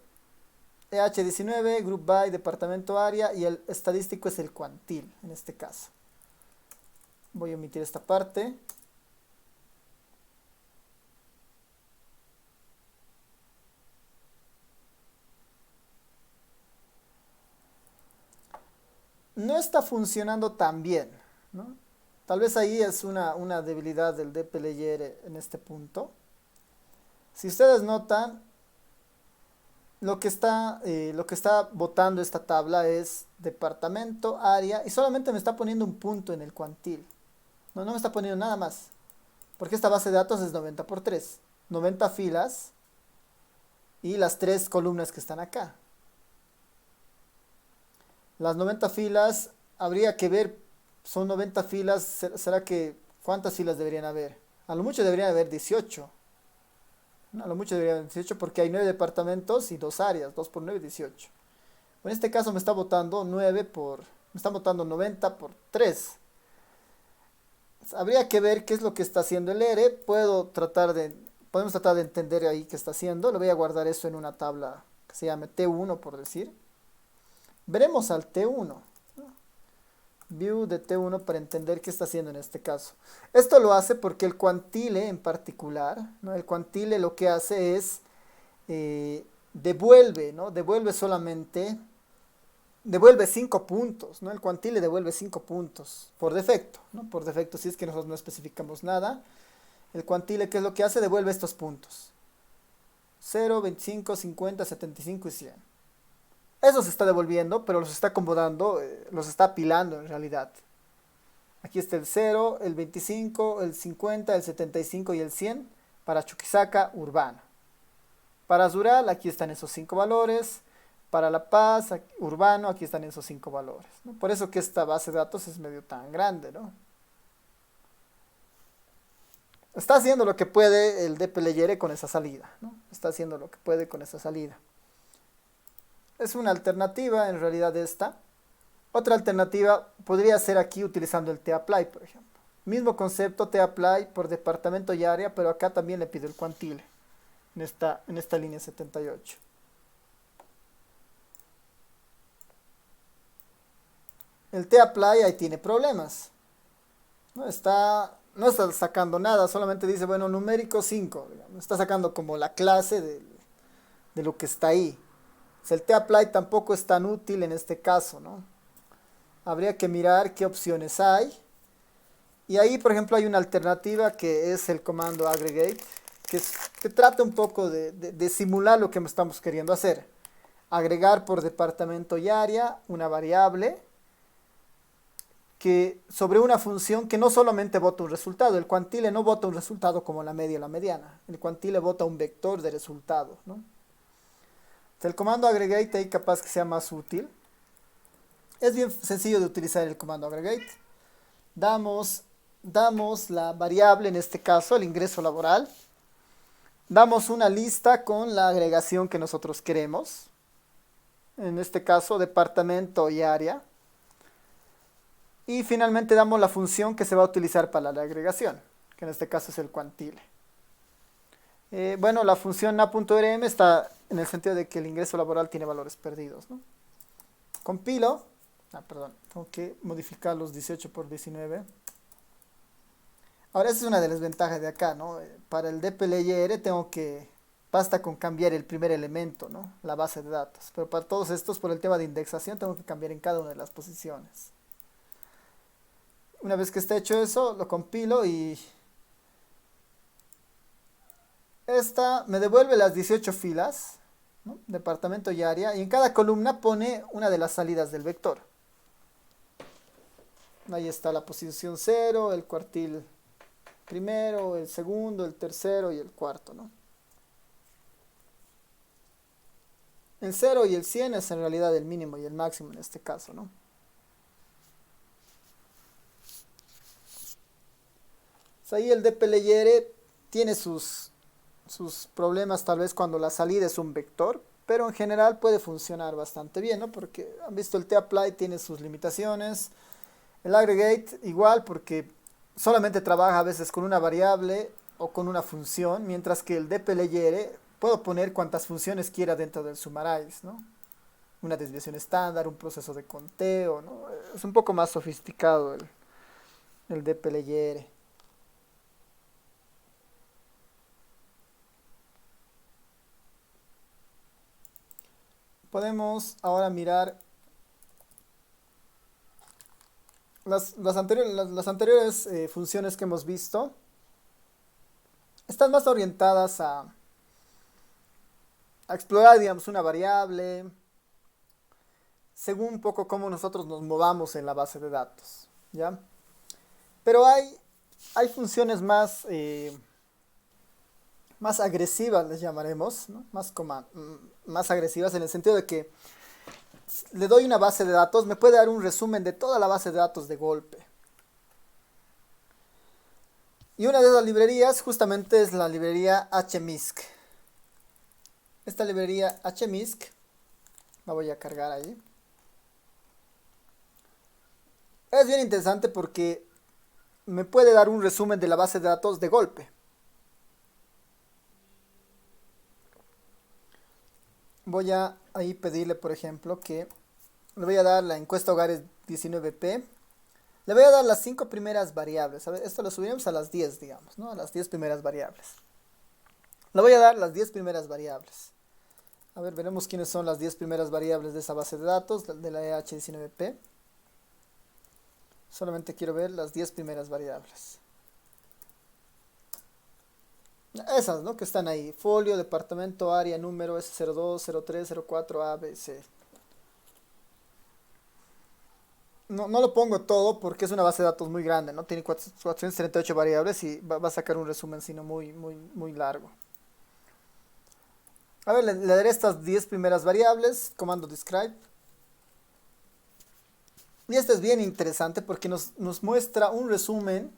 EH19, Group by, Departamento Área y el estadístico es el cuantil en este caso. Voy a omitir esta parte. No está funcionando tan bien, ¿no? Tal vez ahí es una debilidad del DPLR en este punto. Si ustedes notan, lo que está botando esta tabla es departamento, área, y solamente me está poniendo un punto en el cuantil. No me está poniendo nada más. Porque esta base de datos es 90 por 3. 90 filas y las 3 columnas que están acá. Las 90 filas, habría que ver, son 90 filas, ¿será que cuántas filas deberían haber? A lo mucho deberían haber 18. No, a lo mucho deberían haber 18 porque hay 9 departamentos y 2 áreas, 2 por 9, 18. En este caso me está botando 9 por, me está botando 90 por 3. Habría que ver qué es lo que está haciendo el ERE. Podemos tratar de entender ahí qué está haciendo. Le voy a guardar eso en una tabla que se llame T1 por decir. Veremos al T1. View de T1 para entender qué está haciendo en este caso. Esto lo hace porque el cuantile en particular, ¿no? El cuantile lo que hace es devuelve, ¿no? Devuelve 5 puntos, ¿no? El cuantile devuelve 5 puntos por defecto, ¿no? Por defecto, si es que nosotros no especificamos nada, el cuantile, ¿qué es lo que hace? Devuelve estos puntos. 0, 25, 50, 75 y 100. Eso se está devolviendo, pero los está acomodando, los está apilando en realidad. Aquí está el 0, el 25, el 50, el 75 y el 100 para Chuquisaca urbana. Para Zural, aquí están esos 5 valores. Para La Paz, urbano, aquí están esos 5 valores, ¿no? Por eso que esta base de datos es medio tan grande, ¿no? Está haciendo lo que puede el DPLR con esa salida, ¿no? Está haciendo lo que puede con esa salida. Es una alternativa en realidad esta. Otra alternativa podría ser aquí utilizando el tapply, por ejemplo. Mismo concepto, tapply por departamento y área, pero acá también le pido el cuantile en esta línea 78. El tapply ahí tiene problemas. No está sacando nada, solamente dice, bueno, numérico 5. Digamos. Está sacando como la clase de lo que está ahí. O sea, el tapply tampoco es tan útil en este caso, ¿no? Habría que mirar qué opciones hay. Y ahí, por ejemplo, hay una alternativa que es el comando aggregate, que trata un poco de simular lo que estamos queriendo hacer. Agregar por departamento y área una variable que sobre una función que no solamente vota un resultado. El cuantile no vota un resultado como la media o la mediana. El cuantile vota un vector de resultados, ¿no? El comando aggregate ahí capaz que sea más útil. Es bien sencillo de utilizar el comando aggregate. Damos la variable, en este caso, el ingreso laboral. Damos una lista con la agregación que nosotros queremos. En este caso, departamento y área. Y finalmente damos la función que se va a utilizar para la agregación, que en este caso es el cuantile. Bueno, la función a.rm está en el sentido de que el ingreso laboral tiene valores perdidos, ¿no? Compilo. Perdón, tengo que modificar los 18 por 19. Ahora esa es una de las ventajas de acá, ¿no? Para el DPLR basta con cambiar el primer elemento, ¿no? La base de datos. Pero para todos estos, por el tema de indexación, tengo que cambiar en cada una de las posiciones. Una vez que esté hecho eso, lo compilo y esta me devuelve las 18 filas, ¿no? Departamento y área, y en cada columna pone una de las salidas del vector. Ahí está la posición 0, el cuartil primero, el segundo, el tercero y el cuarto, ¿no? El 0 y el 100 es en realidad el mínimo y el máximo en este caso, ¿no? Ahí el DPLR tiene sus problemas tal vez cuando la salida es un vector, pero en general puede funcionar bastante bien, ¿no? Porque han visto el tapply tiene sus limitaciones, el aggregate igual porque solamente trabaja a veces con una variable o con una función, mientras que el DPLR puedo poner cuantas funciones quiera dentro del summarize, ¿no? Una desviación estándar, un proceso de conteo, ¿no? Es un poco más sofisticado el DPLR. Podemos ahora mirar las anteriores funciones que hemos visto están más orientadas a explorar, digamos, una variable, según un poco cómo nosotros nos movamos en la base de datos, ¿ya? Pero hay funciones más agresivas, les llamaremos, ¿no? Más agresivas en el sentido de que le doy una base de datos, me puede dar un resumen de toda la base de datos de golpe. Y una de esas librerías justamente es la librería HMISC. Esta librería HMISC, la voy a cargar ahí. Es bien interesante porque me puede dar un resumen de la base de datos de golpe. Voy a ahí pedirle, por ejemplo, que le voy a dar la encuesta hogares 19P. Le voy a dar las 5 primeras variables. A ver, esto lo subiremos a las 10, digamos, ¿no? A las 10 primeras variables. Le voy a dar las 10 primeras variables. A ver, veremos quiénes son las 10 primeras variables de esa base de datos, de la EH19P. Solamente quiero ver las 10 primeras variables. Esas, ¿no? Que están ahí. Folio, departamento, área, número, S02, 03, 04, A, B, C. No lo pongo todo porque es una base de datos muy grande, ¿no? Tiene 438 variables y va a sacar un resumen, sino muy largo. A ver, le daré estas 10 primeras variables, comando describe. Y este es bien interesante porque nos muestra un resumen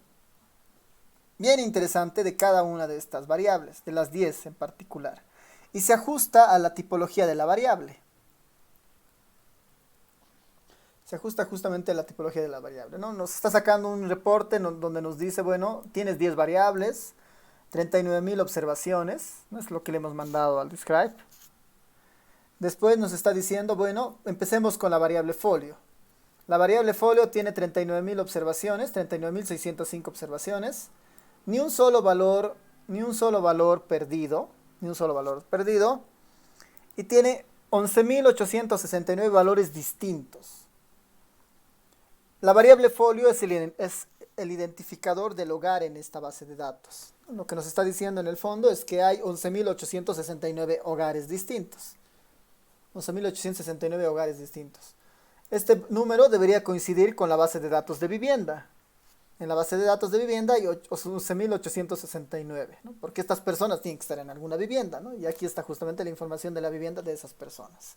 bien interesante de cada una de estas variables, de las 10 en particular. Y se ajusta a la tipología de la variable. Se ajusta justamente a la tipología de la variable, ¿no? Nos está sacando un reporte donde nos dice, bueno, tienes 10 variables, 39.000 observaciones, ¿no? Es lo que le hemos mandado al describe. Después nos está diciendo, bueno, empecemos con la variable folio. La variable folio tiene 39.000 observaciones, 39.605 observaciones, ni un solo valor perdido, y tiene 11.869 valores distintos. La variable folio es el identificador del hogar en esta base de datos. Lo que nos está diciendo en el fondo es que hay 11.869 hogares distintos. 11.869 hogares distintos. Este número debería coincidir con la base de datos de vivienda. En la base de datos de vivienda hay 11.869, ¿no? Porque estas personas tienen que estar en alguna vivienda, ¿no? Y aquí está justamente la información de la vivienda de esas personas.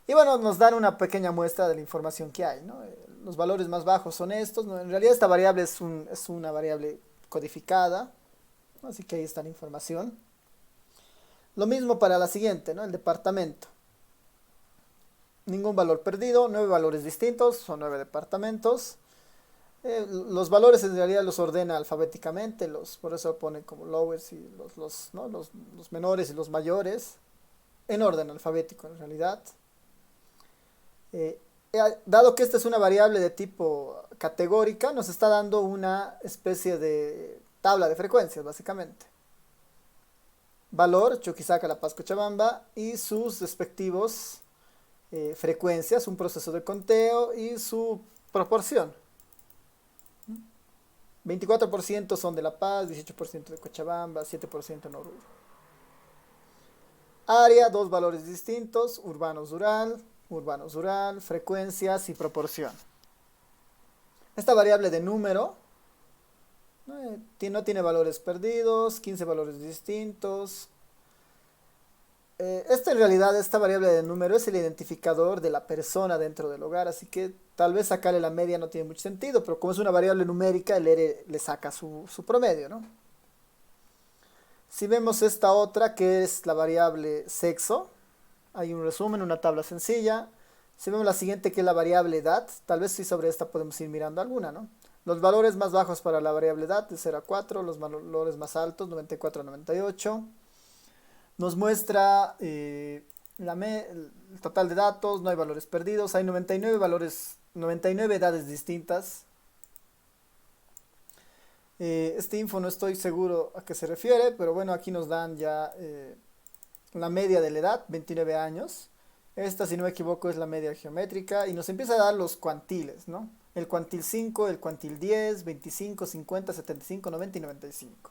Y bueno, nos dan una pequeña muestra de la información que hay, ¿no? Los valores más bajos son estos, ¿no? En realidad esta variable es una variable codificada, ¿no? Así que ahí está la información. Lo mismo para la siguiente, ¿no? El departamento. Ningún valor perdido, 9 valores distintos, son 9 departamentos. Los valores en realidad los ordena alfabéticamente, por eso pone como lowest y ¿no? los menores y los mayores, en orden alfabético en realidad. Dado que esta es una variable de tipo categórica, nos está dando una especie de tabla de frecuencias, básicamente. Valor, Chuquisaca, La Paz, Cochabamba, y sus respectivos frecuencias, un proceso de conteo y su proporción. 24% son de La Paz, 18% de Cochabamba, 7% en Oruro. Área, 2 valores distintos, urbanos-rural, frecuencias y proporción. Esta variable de número no tiene valores perdidos, 15 valores distintos. En realidad, esta variable de número es el identificador de la persona dentro del hogar, así que tal vez sacarle la media no tiene mucho sentido, pero como es una variable numérica, el R le saca su promedio, ¿no? Si vemos esta otra, que es la variable sexo, hay un resumen, una tabla sencilla. Si vemos la siguiente, que es la variable edad, tal vez sí sobre esta podemos ir mirando alguna, ¿no? Los valores más bajos para la variable edad de 0 a 4, los valores más altos, 94 a 98. Nos muestra el total de datos, no hay valores perdidos, hay 99 edades distintas. Este info no estoy seguro a qué se refiere, pero bueno, aquí nos dan ya la media de la edad, 29 años. Esta, si no me equivoco, es la media geométrica y nos empieza a dar los cuantiles, ¿no? el quantil 5, el quantil 10, 25, 50, 75, 90 y 95.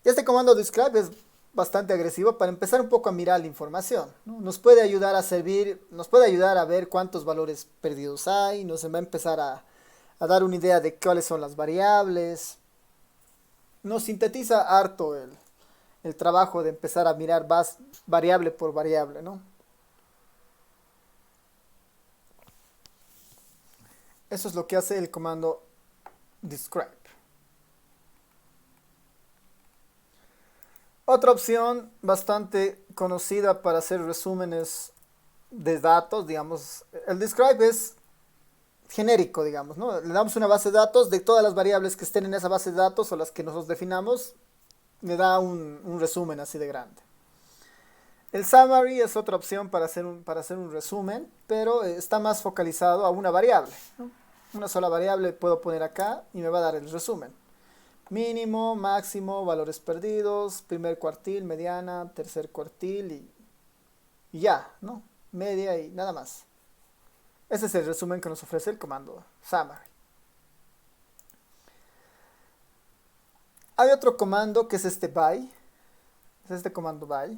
Y este comando describe es bastante agresivo para empezar un poco a mirar la información, ¿no? Nos puede ayudar a servir, nos puede ayudar a ver cuántos valores perdidos hay, nos va a empezar a dar una idea de cuáles son las variables. Nos sintetiza harto el trabajo de empezar a mirar variable por variable, ¿no? Eso es lo que hace el comando describe. Otra opción bastante conocida para hacer resúmenes de datos, digamos, el describe es genérico, digamos, ¿no? Le damos una base de datos de todas las variables que estén en esa base de datos o las que nosotros definamos, le da un resumen así de grande. El summary es otra opción para hacer un resumen, pero está más focalizado a una variable, ¿no? Una sola variable puedo poner acá y me va a dar el resumen. Mínimo, máximo, valores perdidos, primer cuartil, mediana, tercer cuartil y ya, ¿no? Media y nada más. Ese es el resumen que nos ofrece el comando summary. Hay otro comando que es este by, es este comando by,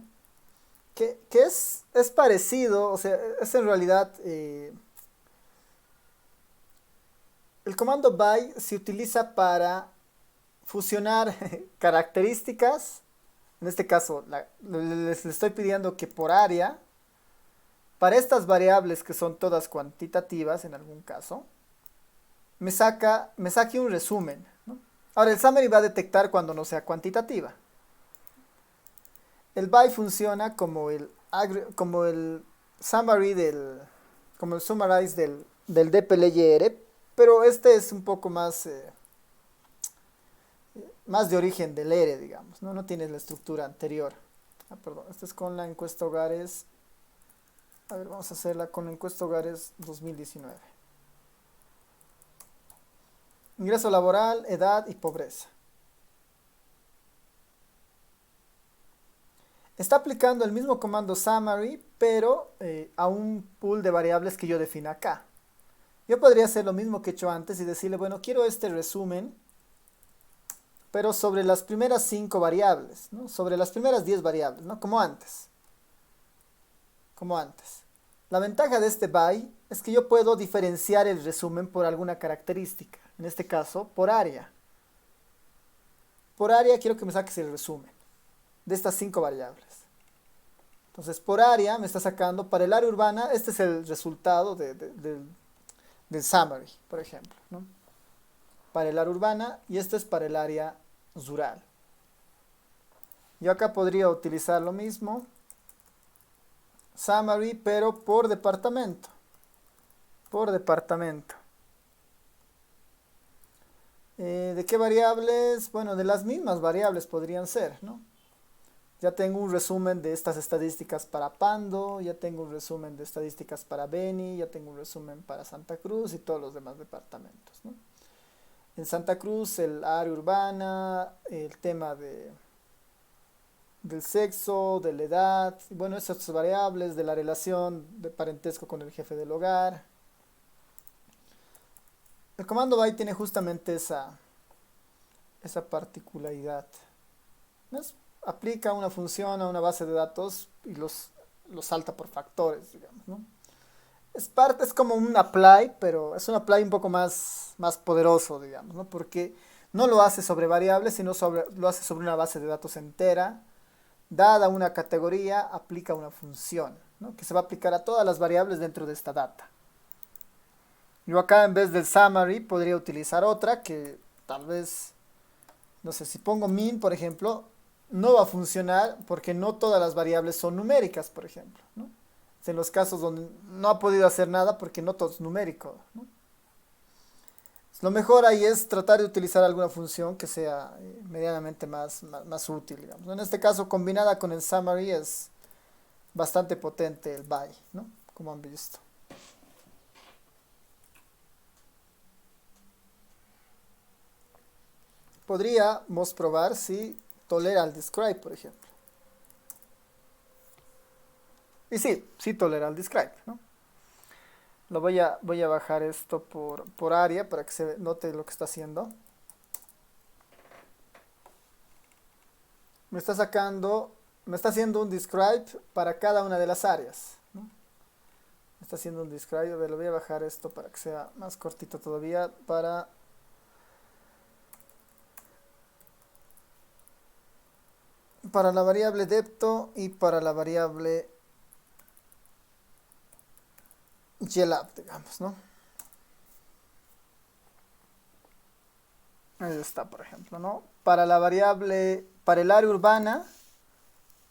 que es parecido, o sea, es en realidad, el comando by se utiliza para fusionar características, en este caso les estoy pidiendo que por área, para estas variables que son todas cuantitativas en algún caso, me saque un resumen, ¿no? Ahora el summary va a detectar cuando no sea cuantitativa. El by funciona como el summary como el summarize del dplyr, pero este es un poco más de origen del ERE, digamos, ¿no? No tiene la estructura anterior. Perdón, este es con la encuesta hogares. A ver, vamos a hacerla con la encuesta hogares 2019. Ingreso laboral, edad y pobreza. Está aplicando el mismo comando summary, pero a un pool de variables que yo defino acá. Yo podría hacer lo mismo que he hecho antes y decirle, bueno, quiero este resumen, pero sobre las primeras 5 variables, ¿no? Sobre las primeras 10 variables, ¿no? Como antes. La ventaja de este by es que yo puedo diferenciar el resumen por alguna característica. En este caso, por área. Por área quiero que me saques el resumen de estas 5 variables. Entonces, por área me está sacando para el área urbana, este es el resultado del summary, por ejemplo, ¿no? Para el área urbana y este es para el área rural. Yo acá podría utilizar lo mismo, summary, pero por departamento. ¿De qué variables? Bueno, de las mismas variables podrían ser, ¿no? Ya tengo un resumen de estas estadísticas para Pando, ya tengo un resumen de estadísticas para Beni, ya tengo un resumen para Santa Cruz y todos los demás departamentos, ¿no? En Santa Cruz el área urbana, el tema del sexo, de la edad, bueno, esas variables, de la relación de parentesco con el jefe del hogar. El comando by tiene justamente esa particularidad. Aplica una función a una base de datos y los salta por factores, digamos, ¿no? Es como un apply, pero es un apply un poco más poderoso, digamos, ¿no? Porque no lo hace sobre variables, sino lo hace sobre una base de datos entera. Dada una categoría, aplica una función, ¿no? Que se va a aplicar a todas las variables dentro de esta data. Yo acá en vez del summary podría utilizar otra que tal vez, no sé, si pongo min, por ejemplo, no va a funcionar porque no todas las variables son numéricas, por ejemplo, ¿no? Es en los casos donde no ha podido hacer nada porque no todo es numérico, ¿no? Lo mejor ahí es tratar de utilizar alguna función que sea medianamente más útil, digamos. En este caso, combinada con el summary, es bastante potente el by, ¿no? Como han visto. Podríamos probar si tolera el describe, por ejemplo. Y sí tolera el describe, ¿no? Voy a bajar esto por área para que se note lo que está haciendo. Me está sacando, me está haciendo un describe para cada una de las áreas, ¿no? Me está haciendo un describe. A ver, lo voy a bajar esto para que sea más cortito todavía. Para la variable depto y para la variable glab, digamos, ¿no? Ahí está, por ejemplo, ¿no? Para la variable, para el área urbana,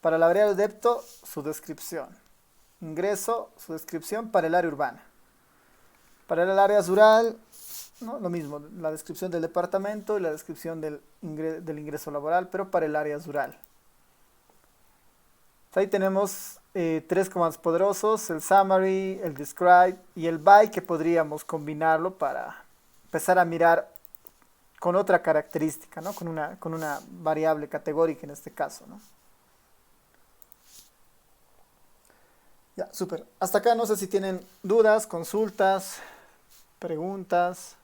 para la variable depto, su descripción. Ingreso, su descripción para el área urbana. Para el área rural, ¿no? Lo mismo, la descripción del departamento y la descripción del ingreso laboral, pero para el área rural. Ahí tenemos tres comandos poderosos, el summary, el describe y el by, que podríamos combinarlo para empezar a mirar con otra característica, ¿no? Con una variable categórica en este caso, ¿no? Ya, súper. Hasta acá no sé si tienen dudas, consultas, preguntas.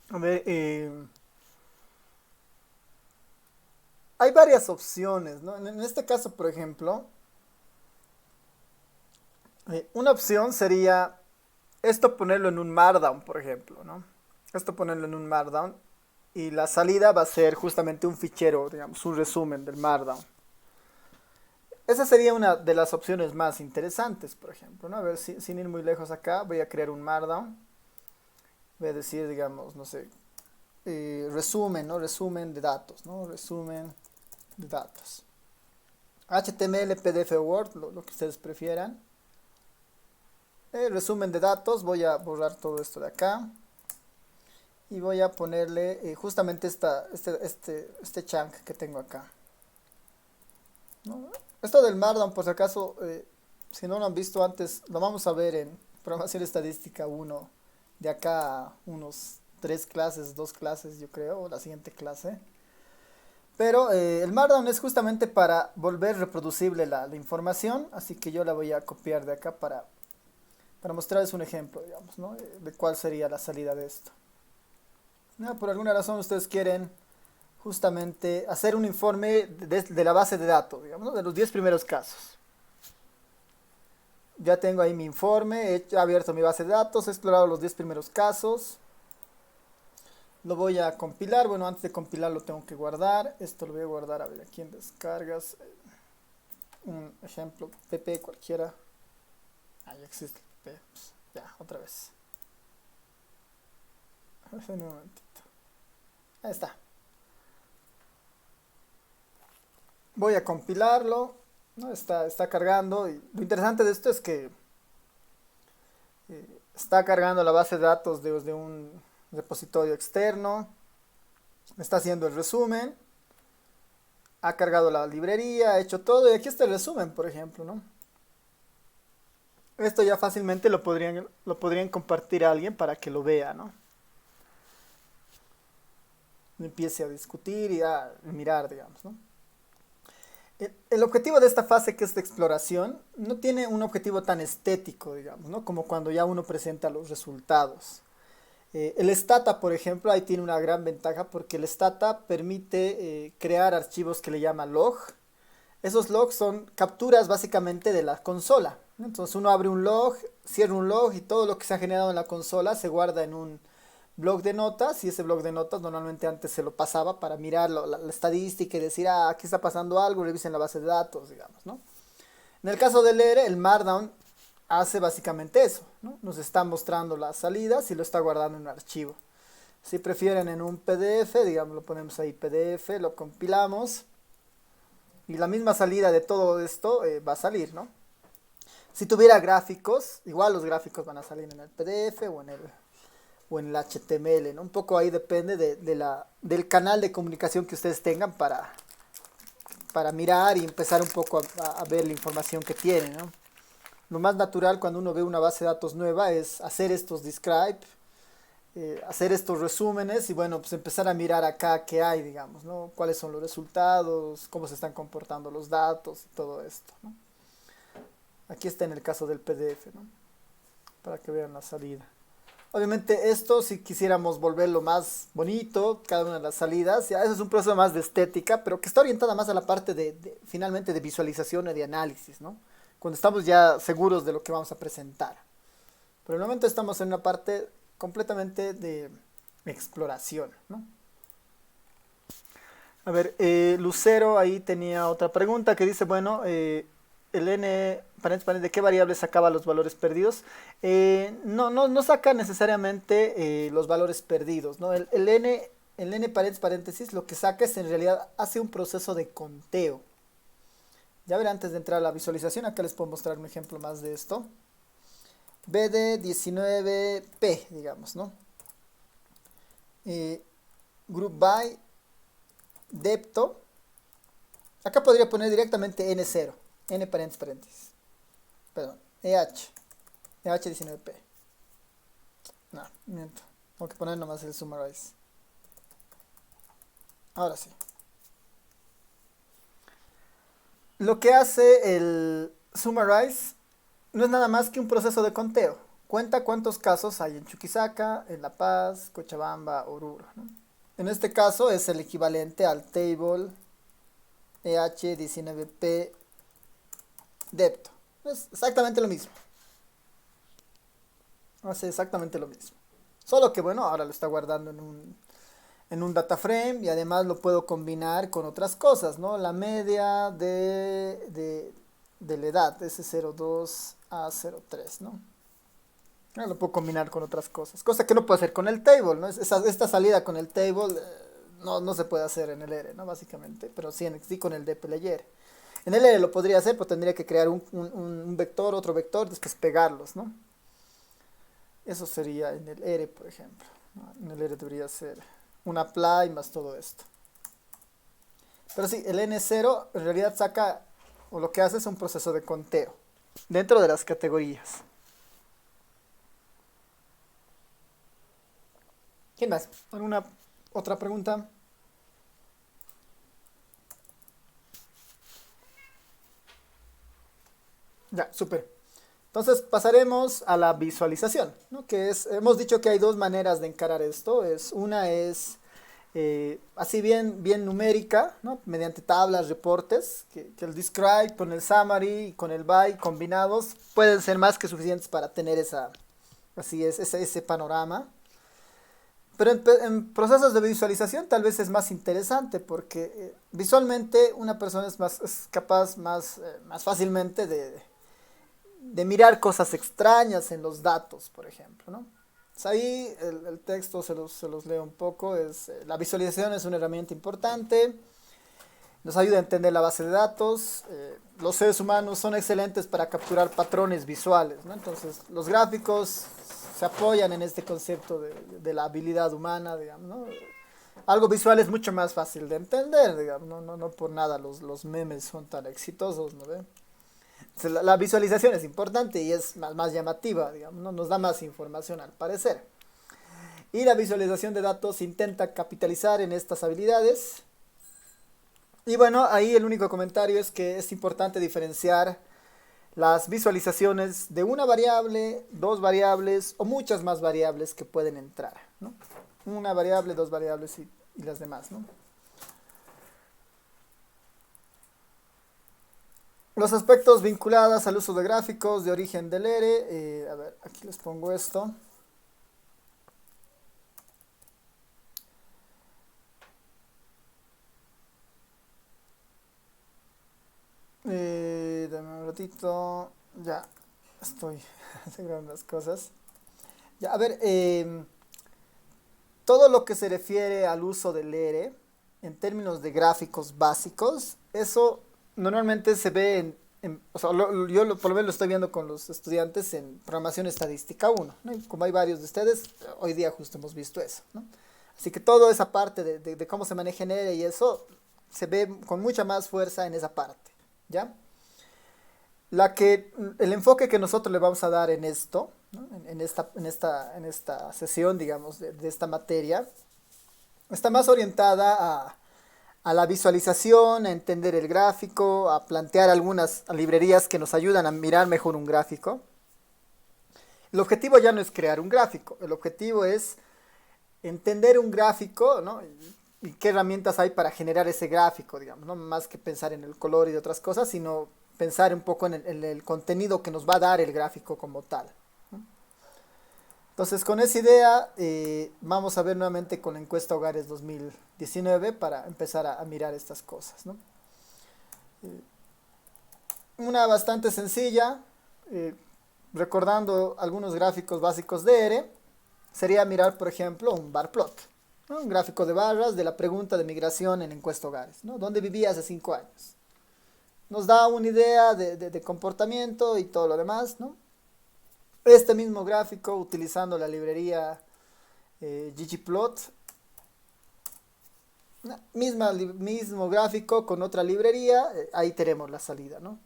A ver, hay varias opciones, ¿no? En este caso, por ejemplo, una opción sería esto ponerlo en un Markdown, por ejemplo, ¿no? Esto ponerlo en un Markdown y la salida va a ser justamente un fichero, digamos, un resumen del Markdown. Esa sería una de las opciones más interesantes, por ejemplo, ¿no? A ver, sin ir muy lejos acá, voy a crear un Markdown. Voy a decir, digamos, no sé, resumen, ¿no? Resumen de datos, ¿no? Resumen de datos. HTML, PDF o Word, lo que ustedes prefieran. Resumen de datos, voy a borrar todo esto de acá. Y voy a ponerle justamente este chunk que tengo acá, ¿no? Esto del Markdown, por si acaso, si no lo han visto antes, lo vamos a ver en Programación Estadística 1, de acá a unos 3 clases, 2 clases yo creo, o la siguiente clase. Pero el Markdown es justamente para volver reproducible la información, así que yo la voy a copiar de acá para mostrarles un ejemplo, digamos, ¿no? De cuál sería la salida de esto. ¿No? Por alguna razón ustedes quieren justamente hacer un informe de la base de datos, digamos, ¿no? De los 10 primeros casos. Ya tengo ahí mi informe, he abierto mi base de datos, he explorado los 10 primeros casos. Lo voy a compilar. Bueno, antes de compilarlo tengo que guardar. Esto lo voy a guardar, a ver, aquí en descargas. Un ejemplo, pp cualquiera. Ah, ya existe el pp. Pues, ya, otra vez. Un momentito. Ahí está. Voy a compilarlo. ¿No? Está cargando. Y lo interesante de esto es que está cargando la base de datos desde un repositorio externo. Está haciendo el resumen. Ha cargado la librería, ha hecho todo. Y aquí está el resumen, por ejemplo, ¿no? Esto ya fácilmente lo podrían compartir a alguien para que lo vea, ¿no? Empiece a discutir y a mirar, digamos, ¿no? El objetivo de esta fase, que es de exploración, no tiene un objetivo tan estético, digamos, ¿no? Como cuando ya uno presenta los resultados. El Stata, por ejemplo, ahí tiene una gran ventaja porque el Stata permite crear archivos que le llama log. Esos logs son capturas básicamente de la consola, ¿no? Entonces uno abre un log, cierra un log y todo lo que se ha generado en la consola se guarda en un blog de notas, y ese blog de notas normalmente antes se lo pasaba para mirar la estadística y decir, ah, aquí está pasando algo, revisen la base de datos, digamos, ¿no? En el caso del ERE, el Markdown hace básicamente eso, ¿no? Nos está mostrando las salidas y lo está guardando en un archivo. Si prefieren en un PDF, digamos, lo ponemos ahí PDF, lo compilamos y la misma salida de todo esto va a salir, ¿no? Si tuviera gráficos, igual los gráficos van a salir en el PDF o en el HTML, ¿no? Un poco ahí depende del canal de comunicación que ustedes tengan para mirar y empezar un poco a ver la información que tienen, ¿no? Lo más natural cuando uno ve una base de datos nueva es hacer estos describe, hacer estos resúmenes y bueno, pues empezar a mirar acá qué hay, digamos, ¿no? Cuáles son los resultados, cómo se están comportando los datos y todo esto, ¿no? Aquí está en el caso del PDF, ¿no? Para que vean la salida. Obviamente esto si quisiéramos volverlo más bonito, cada una de las salidas, ya eso es un proceso más de estética, pero que está orientada más a la parte finalmente de visualización y de análisis, ¿no? Cuando estamos ya seguros de lo que vamos a presentar. Por el momento estamos en una parte completamente de exploración, ¿no? A ver, Lucero ahí tenía otra pregunta que dice, bueno, el n, paréntesis, ¿de qué variable sacaba los valores perdidos? No saca necesariamente los valores perdidos, ¿no? El n paréntesis lo que saca es en realidad hace un proceso de conteo. Ya verán, antes de entrar a la visualización, acá les puedo mostrar un ejemplo más de esto. BD19P, digamos, ¿no? Group by depto. Acá podría poner directamente N0, N paréntesis, perdón, EH19P. No, miento. Tengo que poner nomás el summarize. Ahora sí. Lo que hace el summarize no es nada más que un proceso de conteo. Cuenta cuántos casos hay en Chuquisaca, en La Paz, Cochabamba, Oruro, ¿no? En este caso es el equivalente al table EH19P depto. Es exactamente lo mismo. Hace exactamente lo mismo. Solo que bueno, ahora lo está guardando en un data frame y además lo puedo combinar con otras cosas, ¿no? La media de la edad, S02 a 03, ¿no? Lo puedo combinar con otras cosas, cosa que no puedo hacer con el table, ¿no? Esta salida con el table no se puede hacer en el R, ¿no? Básicamente, pero sí con el dplayer. En el R lo podría hacer, pero tendría que crear un vector, otro vector, después pegarlos, ¿no? Eso sería en el R, por ejemplo, ¿no? En el R debería ser un apply más todo esto. Pero sí, el N0 en realidad saca, o lo que hace es un proceso de conteo dentro de las categorías. ¿Quién más? ¿Alguna otra pregunta? Ya, súper. Entonces pasaremos a la visualización, ¿no? Que es, hemos dicho que hay dos maneras de encarar esto. Una es así bien numérica, ¿no? Mediante tablas, reportes, que el describe con el summary y con el by combinados pueden ser más que suficientes para tener ese panorama. Pero en procesos de visualización tal vez es más interesante porque visualmente una persona es capaz más fácilmente de mirar cosas extrañas en los datos, por ejemplo, ¿no? Pues ahí el texto se los leo un poco. La visualización es una herramienta importante, nos ayuda a entender la base de datos. Los seres humanos son excelentes para capturar patrones visuales, ¿no? Entonces los gráficos se apoyan en este concepto de la habilidad humana, digamos, ¿no? Algo visual es mucho más fácil de entender, digamos, no por nada los memes son tan exitosos, ¿no ve? La visualización es importante y es más llamativa, digamos, ¿no? Nos da más información al parecer. Y la visualización de datos intenta capitalizar en estas habilidades. Y bueno, ahí el único comentario es que es importante diferenciar las visualizaciones de una variable, dos variables o muchas más variables que pueden entrar, ¿no? Una variable, dos variables y las demás, ¿no? Los aspectos vinculados al uso de gráficos de origen del R. A ver, aquí les pongo esto. Dame un ratito. Ya. Estoy asegurando las cosas. Ya, a ver, todo lo que se refiere al uso del ERE en términos de gráficos básicos, eso normalmente se ve o sea, por lo menos lo estoy viendo con los estudiantes en programación estadística 1, ¿no? Y como hay varios de ustedes, hoy día justo hemos visto eso, ¿no? Así que toda esa parte de cómo se maneja en ERE y eso se ve con mucha más fuerza en esa parte, ¿ya? El enfoque que nosotros le vamos a dar en esto, ¿no? En esta sesión, digamos, de esta materia, está más orientada a la visualización, a entender el gráfico, a plantear algunas librerías que nos ayudan a mirar mejor un gráfico. El objetivo ya no es crear un gráfico, el objetivo es entender un gráfico, ¿no? Y qué herramientas hay para generar ese gráfico, digamos, no más que pensar en el color y de otras cosas, sino pensar un poco en el contenido que nos va a dar el gráfico como tal. Entonces, con esa idea, vamos a ver nuevamente con la encuesta Hogares 2019 para empezar a mirar estas cosas, ¿no? Una bastante sencilla, recordando algunos gráficos básicos de ERE, sería mirar, por ejemplo, un bar plot, ¿no? Un gráfico de barras de la pregunta de migración en encuesta Hogares, ¿no? ¿Dónde vivía hace 5 años? Nos da una idea de comportamiento y todo lo demás, ¿no? Este mismo gráfico, utilizando la librería ggplot, mismo gráfico con otra librería, ahí tenemos la salida, ¿no?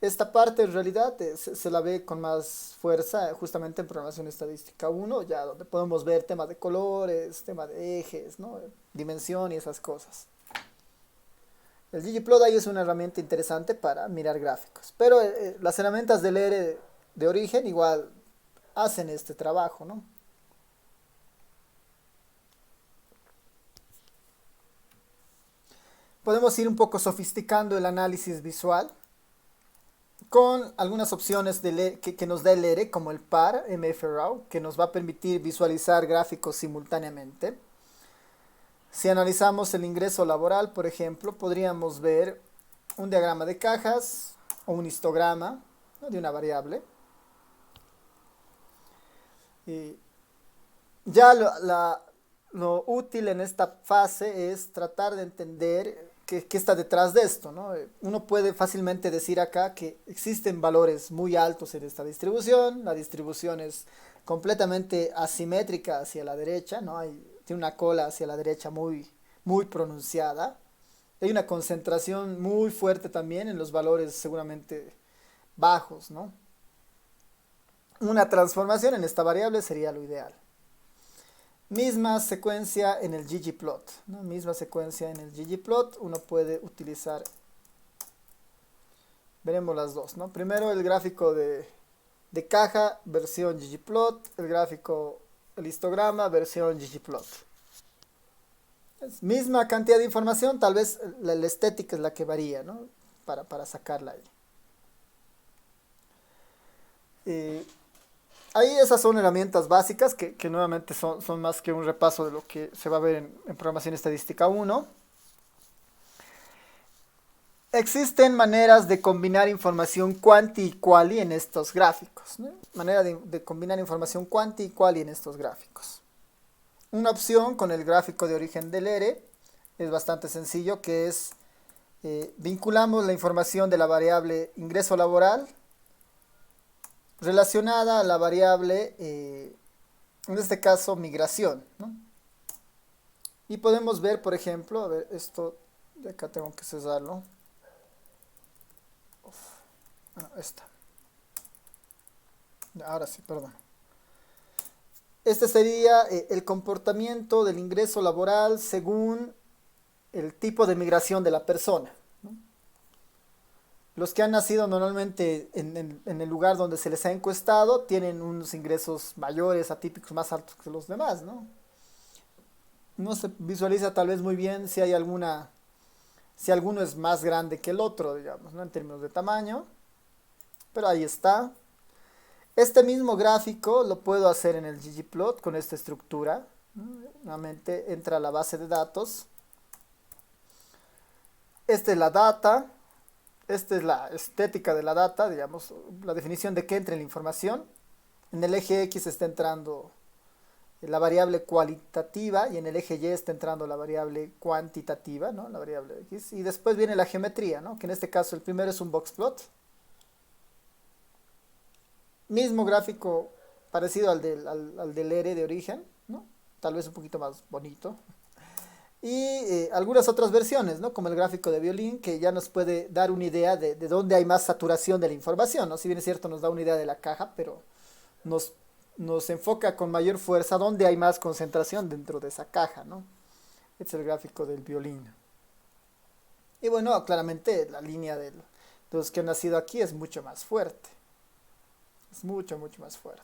Esta parte en realidad se la ve con más fuerza justamente en programación estadística 1, ya donde podemos ver temas de colores, temas de ejes, ¿no? Dimensión y esas cosas. El ggplot ahí es una herramienta interesante para mirar gráficos, pero las herramientas del ERE de origen igual hacen este trabajo, ¿no? Podemos ir un poco sofisticando el análisis visual con algunas opciones que nos da el ERE, como el PAR, MFRAW, que nos va a permitir visualizar gráficos simultáneamente. Si analizamos el ingreso laboral, por ejemplo, podríamos ver un diagrama de cajas o un histograma, ¿no? De una variable. Y ya lo útil en esta fase es tratar de entender qué está detrás de esto, ¿no? Uno puede fácilmente decir acá que existen valores muy altos en esta distribución, la distribución es completamente asimétrica hacia la derecha, ¿no? Tiene una cola hacia la derecha muy, muy pronunciada, hay una concentración muy fuerte también en los valores seguramente bajos, ¿no? Una transformación en esta variable sería lo ideal. Misma secuencia en el ggplot, ¿no? Misma secuencia en el ggplot, uno puede utilizar, veremos las dos, ¿no? Primero el gráfico de caja, versión ggplot, el histograma, versión ggplot. Es misma cantidad de información, tal vez la estética es la que varía, ¿no? Para sacarla ahí. Ahí esas son herramientas básicas que nuevamente son más que un repaso de lo que se va a ver en programación estadística 1. Existen maneras de combinar información quanti y quali en estos gráficos, ¿no? Manera de combinar información quanti y quali en estos gráficos. Una opción con el gráfico de origen del ERE es bastante sencillo, que es vinculamos la información de la variable ingreso laboral relacionada a la variable, en este caso, migración, ¿no? Y podemos ver, por ejemplo, a ver, esto de acá tengo que cesarlo. Esta. Ahora sí, perdón. Este sería el comportamiento del ingreso laboral según el tipo de migración de la persona, ¿no? Los que han nacido normalmente en el lugar donde se les ha encuestado tienen unos ingresos mayores, atípicos, más altos que los demás, ¿no? No se visualiza tal vez muy bien si alguno es más grande que el otro, digamos, ¿no? En términos de tamaño, pero ahí está. Este mismo gráfico lo puedo hacer en el ggplot con esta estructura, ¿no? Nuevamente entra a la base de datos. Esta es la data. esta es la estética de la data, digamos, la definición de que entra en la información. En el eje X está entrando la variable cualitativa y en el eje Y está entrando la variable cuantitativa, ¿no? La variable X. Y después viene la geometría, ¿no? Que en este caso el primero es un box plot. Mismo gráfico parecido al del ERE de origen, ¿no? Tal vez un poquito más bonito. Y algunas otras versiones, ¿no? Como el gráfico de violín, que ya nos puede dar una idea de dónde hay más saturación de la información, ¿no? Si bien es cierto, nos da una idea de la caja, pero nos, nos enfoca con mayor fuerza dónde hay más concentración dentro de esa caja, ¿no? Este es el gráfico del violín. Y bueno, claramente la línea de los que han nacido aquí es mucho más fuerte. Es mucho, mucho más fuerte.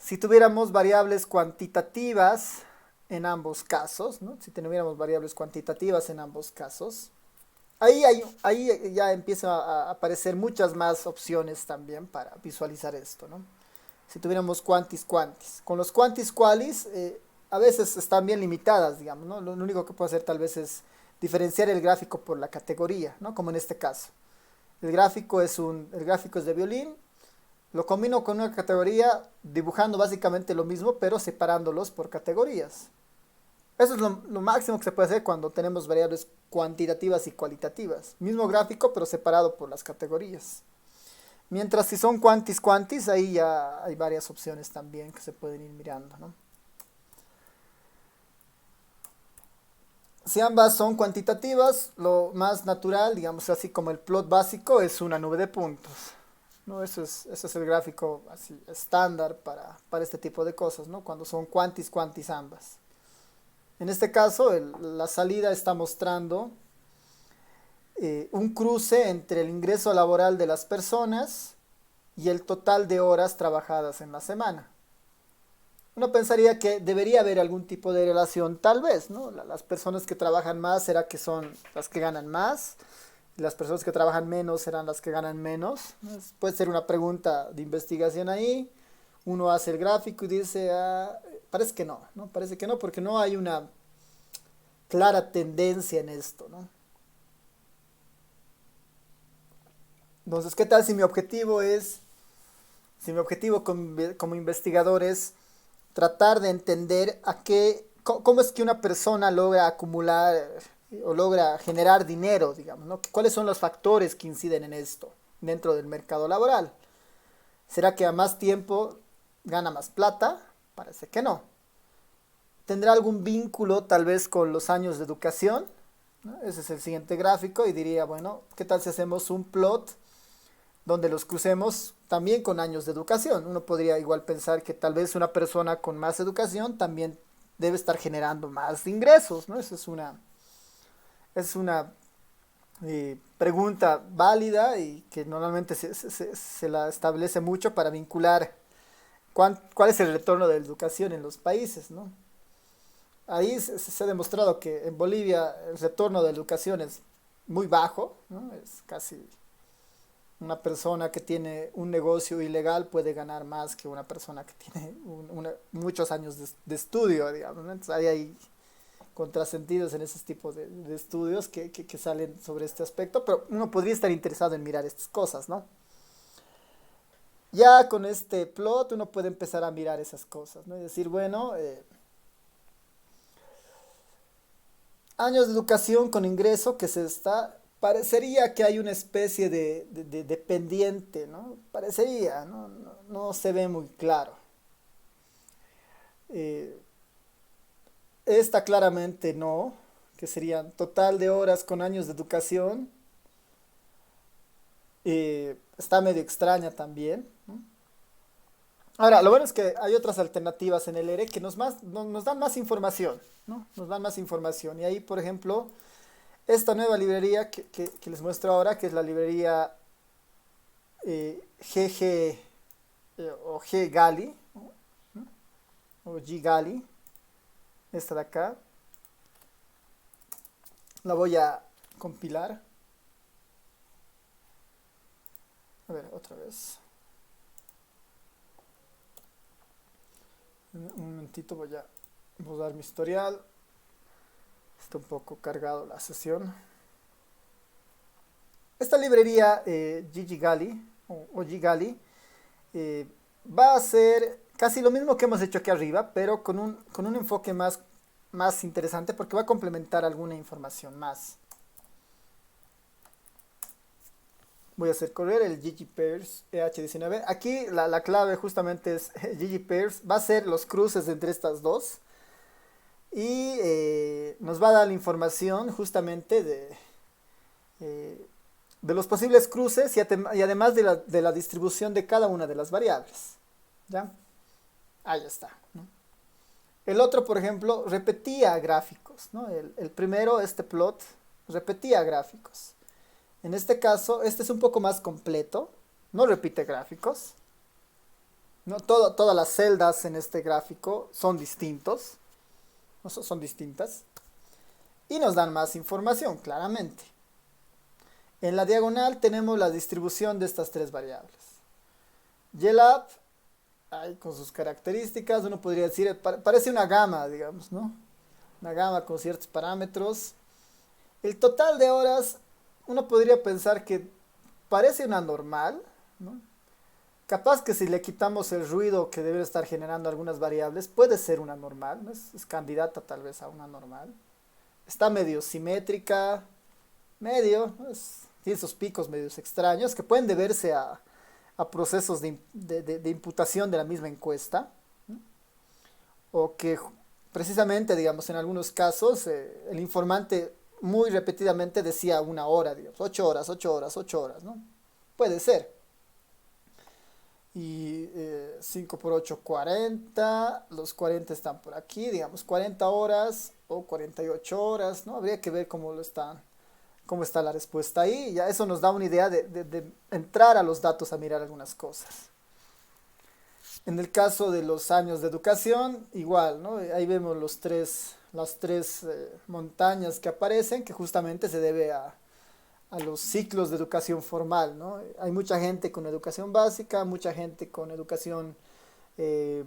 Si tuviéramos variables cuantitativas en ambos casos, ¿no? Si tuviéramos variables cuantitativas en ambos casos, ahí ya empiezan a aparecer muchas más opciones también para visualizar esto, ¿no? Si tuviéramos quantis quantis. Con los quantis qualis, a veces están bien limitadas, digamos, ¿no? Lo único que puedo hacer tal vez es diferenciar el gráfico por la categoría, ¿no? Como en este caso. El gráfico es de violín, lo combino con una categoría dibujando básicamente lo mismo, pero separándolos por categorías. Eso es lo máximo que se puede hacer cuando tenemos variables cuantitativas y cualitativas. Mismo gráfico, pero separado por las categorías. Mientras si son quantis quantis, ahí ya hay varias opciones también que se pueden ir mirando, ¿no? Si ambas son cuantitativas, lo más natural, digamos así como el plot básico, es una nube de puntos. ¿No? Ese es el gráfico así estándar para este tipo de cosas, ¿no? Cuando son quantis quantis ambas. En este caso, la salida está mostrando un cruce entre el ingreso laboral de las personas y el total de horas trabajadas en la semana. Uno pensaría que debería haber algún tipo de relación, tal vez, ¿no? Las personas que trabajan más será que son las que ganan más, y las personas que trabajan menos serán las que ganan menos. Puede ser una pregunta de investigación ahí. Uno hace el gráfico y dice, ah, parece que no, ¿no? Parece que no, porque no hay una clara tendencia en esto, ¿no? Entonces, ¿qué tal si mi objetivo como investigador es tratar de entender cómo es que una persona logra acumular o logra generar dinero, digamos, ¿no? ¿Cuáles son los factores que inciden en esto dentro del mercado laboral? ¿Será que a más tiempo gana más plata? Parece que no. ¿Tendrá algún vínculo tal vez con los años de educación? ¿No? Ese es el siguiente gráfico y diría, bueno, ¿qué tal si hacemos un plot donde los crucemos también con años de educación? Uno podría igual pensar que tal vez una persona con más educación también debe estar generando más ingresos, ¿no? Esa es una pregunta válida y que normalmente se la establece mucho para vincular cuál es el retorno de la educación en los países, ¿no? Ahí se ha demostrado que en Bolivia el retorno de la educación es muy bajo, ¿no? Es casi una persona que tiene un negocio ilegal puede ganar más que una persona que tiene muchos años de estudio, digamos, ¿no? Entonces ahí hay contrasentidos en esos tipos de estudios que salen sobre este aspecto, pero uno podría estar interesado en mirar estas cosas, ¿no? Ya con este plot uno puede empezar a mirar esas cosas, ¿no? Y decir, bueno, años de educación con ingreso que se está, parecería que hay una especie de pendiente, ¿no? Parecería, ¿no? No se ve muy claro. Eh, esta claramente no, que serían total de horas con años de educación. Está medio extraña también, ¿no? Ahora, lo bueno es que hay otras alternativas en el ERE que nos dan más información, ¿no? Nos dan más información. Y ahí, por ejemplo, esta nueva librería que les muestro ahora, que es la librería GG o GGali, ¿no? O GGali, esta de acá, la voy a compilar. A ver, otra vez. Un momentito voy a borrar mi historial. Está un poco cargado la sesión. Esta librería Gigali o Gigali va a ser casi lo mismo que hemos hecho aquí arriba, pero con un enfoque más interesante porque va a complementar alguna información más. Voy a hacer correr el ggpairs EH19. Aquí la clave justamente es ggpairs. Va a ser los cruces entre estas dos. Y nos va a dar la información justamente de los posibles cruces y además de la distribución de cada una de las variables. ¿Ya? Ahí está, ¿no? El otro, por ejemplo, repetía gráficos, ¿no? El primero, este plot, repetía gráficos. En este caso, este es un poco más completo, no repite gráficos. ¿No? Todas las celdas en este gráfico son distintos, ¿no? Son distintas. Y nos dan más información, claramente. En la diagonal tenemos la distribución de estas tres variables. YLAB, ahí con sus características, uno podría decir, parece una gama, digamos, ¿no? Una gama con ciertos parámetros. El total de horas, uno podría pensar que parece una normal, ¿no? Capaz que si le quitamos el ruido que debe estar generando algunas variables, puede ser una normal, ¿no? Es candidata tal vez a una normal. Está medio simétrica, medio, ¿no? Tiene esos picos medios extraños que pueden deberse a procesos de imputación de la misma encuesta, ¿no? O que precisamente, digamos, en algunos casos, el informante muy repetidamente decía una hora, digamos, 8 horas, 8 horas, 8 horas, ¿no? Puede ser. Y 5 por 8, 40, los 40 están por aquí, digamos, 40 horas o 48 horas, ¿no? Habría que ver cómo está la respuesta ahí, y ya eso nos da una idea de entrar a los datos a mirar algunas cosas. En el caso de los años de educación, igual, ¿no? Ahí vemos las tres montañas que aparecen, que justamente se debe a los ciclos de educación formal, ¿no? Hay mucha gente con educación básica, mucha gente con educación de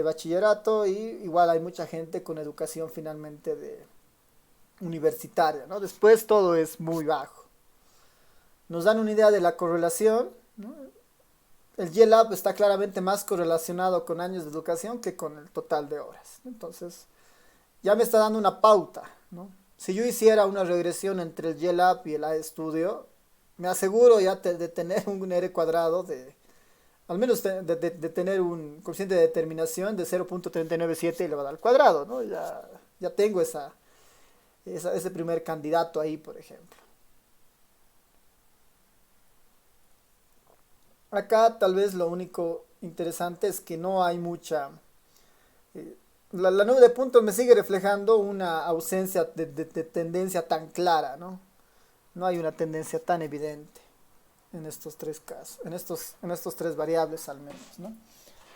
bachillerato, y igual hay mucha gente con educación finalmente universitaria, ¿no? Después todo es muy bajo. Nos dan una idea de la correlación, ¿no? El YLAB está claramente más correlacionado con años de educación que con el total de horas. Entonces, ya me está dando una pauta, ¿no? Si yo hiciera una regresión entre el YLAB y el AEstudio, me aseguro ya de tener un R cuadrado al menos de tener un coeficiente de determinación de 0.397 elevado al cuadrado, ¿no? Ya tengo ese primer candidato ahí, por ejemplo. Acá tal vez lo único interesante es que no hay mucha... la nube de puntos me sigue reflejando una ausencia de tendencia tan clara, ¿no? No hay una tendencia tan evidente en estos tres casos, en estos tres variables al menos, ¿no?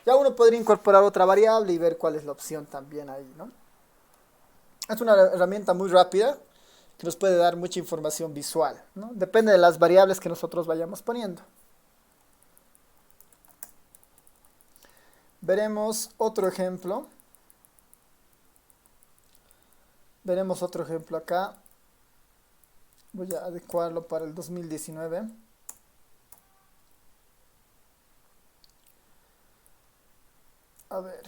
Ya uno podría incorporar otra variable y ver cuál es la opción también ahí, ¿no? Es una herramienta muy rápida que nos puede dar mucha información visual, ¿no? Depende de las variables que nosotros vayamos poniendo. Veremos otro ejemplo. Veremos otro ejemplo acá. Voy a adecuarlo para el 2019. A ver.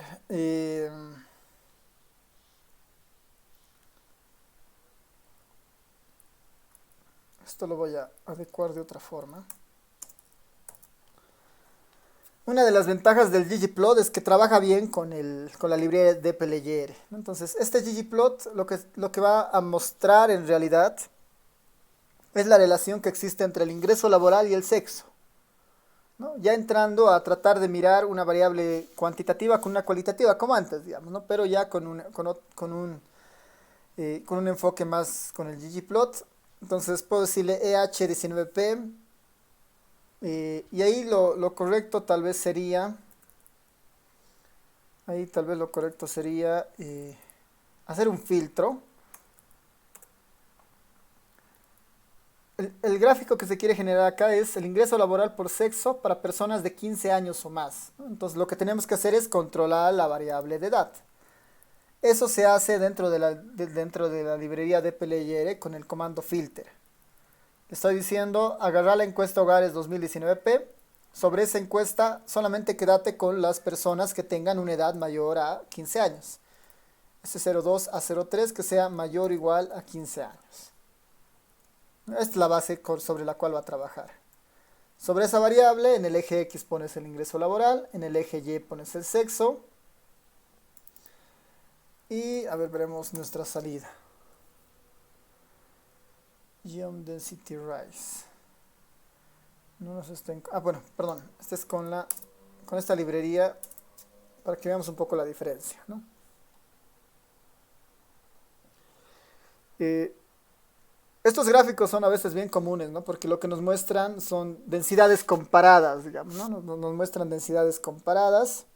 Esto lo voy a adecuar de otra forma. Una de las ventajas del ggplot es que trabaja bien con la librería de dplyr, ¿no? Entonces, este ggplot lo que va a mostrar en realidad es la relación que existe entre el ingreso laboral y el sexo, ¿no? Ya entrando a tratar de mirar una variable cuantitativa con una cualitativa, como antes, digamos, ¿no? Pero ya con un enfoque más con el ggplot. Entonces, puedo decirle EH19P. Y ahí lo correcto tal vez sería, hacer un filtro. El gráfico que se quiere generar acá es el ingreso laboral por sexo para personas de 15 años o más, ¿no? Entonces lo que tenemos que hacer es controlar la variable de edad. Eso se hace dentro de la librería de PLR con el comando filter. Le estoy diciendo, agarrar la encuesta hogares 2019P. Sobre esa encuesta, solamente quédate con las personas que tengan una edad mayor a 15 años. S02 a 03 que sea mayor o igual a 15 años. Esta es la base sobre la cual va a trabajar. Sobre esa variable, en el eje X pones el ingreso laboral, en el eje Y pones el sexo. Y a ver, veremos nuestra salida. Geom Density Rise. No nos está bueno, perdón. Este es con esta librería para que veamos un poco la diferencia, ¿no? Estos gráficos son a veces bien comunes, ¿no? Porque lo que nos muestran son densidades comparadas, digamos, ¿no? Nos muestran densidades comparadas.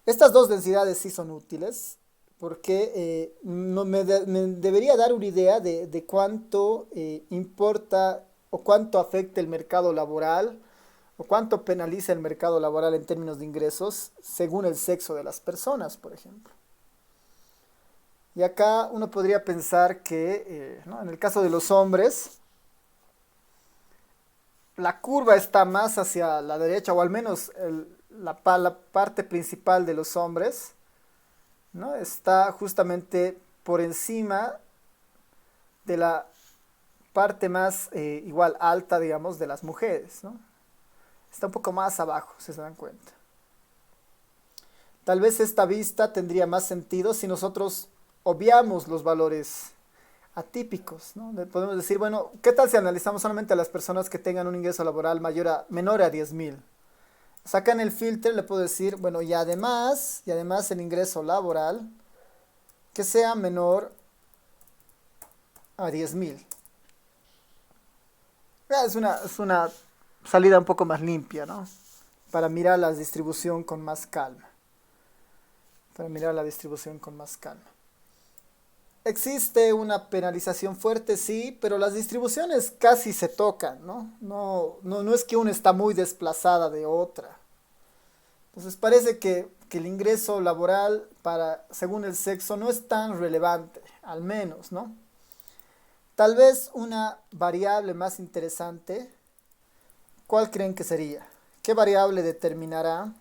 Estas dos densidades sí son útiles porque no me debería dar una idea de cuánto importa o cuánto afecta el mercado laboral o cuánto penaliza el mercado laboral en términos de ingresos según el sexo de las personas, por ejemplo. Y acá uno podría pensar que, ¿no? En el caso de los hombres, la curva está más hacia la derecha, o al menos la parte principal de los hombres, ¿no? Está justamente por encima de la parte más igual alta, digamos, de las mujeres, ¿no? Está un poco más abajo, si se dan cuenta. Tal vez esta vista tendría más sentido si nosotros obviamos los valores atípicos, ¿no? Podemos decir, bueno, ¿qué tal si analizamos solamente a las personas que tengan un ingreso laboral menor a 10.000? Acá en el filtro le puedo decir, bueno, y además el ingreso laboral que sea menor a 10.000. Es una salida un poco más limpia, ¿no? Para mirar la distribución con más calma. Existe una penalización fuerte, sí, pero las distribuciones casi se tocan, ¿no? No es que una está muy desplazada de otra. Entonces parece que el ingreso laboral según el sexo no es tan relevante, al menos, ¿no? Tal vez una variable más interesante, ¿cuál creen que sería? ¿Qué variable determinará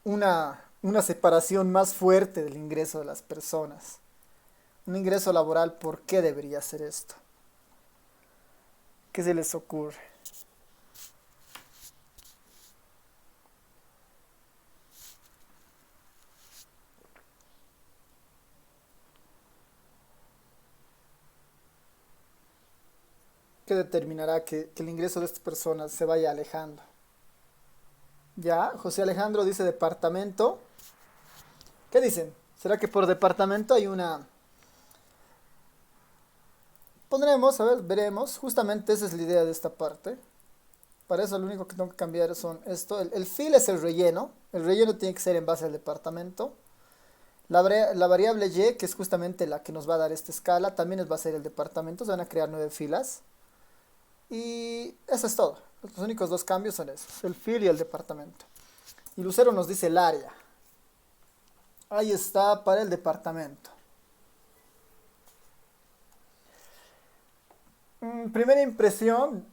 una separación más fuerte del ingreso de las personas? Un ingreso laboral, ¿por qué debería ser esto? ¿Qué se les ocurre? ¿Qué determinará que el ingreso de estas personas se vaya alejando? Ya, José Alejandro dice departamento. ¿Qué dicen? ¿Será que por departamento hay una... Pondremos, a ver, veremos. Justamente esa es la idea de esta parte. Para eso lo único que tengo que cambiar son esto. El fill es el relleno. El relleno tiene que ser en base al departamento. La variable y, que es justamente la que nos va a dar esta escala, también va a ser el departamento. Se van a crear 9 filas. Y eso es todo. Los únicos dos cambios son esos. El fill y el departamento. Y Lucero nos dice el área. Ahí está para el departamento. Primera impresión.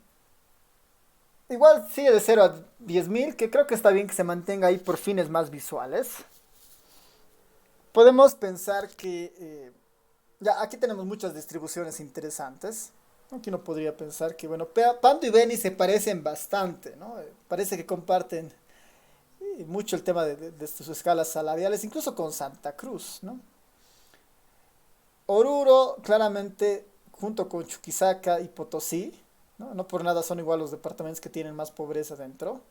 Igual sigue de 0 a 10.000, que creo que está bien que se mantenga ahí por fines más visuales. Podemos pensar que... ya, aquí tenemos muchas distribuciones interesantes. Aquí uno podría pensar que, bueno, Pando y Beni se parecen bastante, ¿no? Parece que comparten mucho el tema de sus escalas salariales, incluso con Santa Cruz, ¿no? Oruro, claramente, junto con Chuquisaca y Potosí, ¿no? No por nada son igual los departamentos que tienen más pobreza dentro.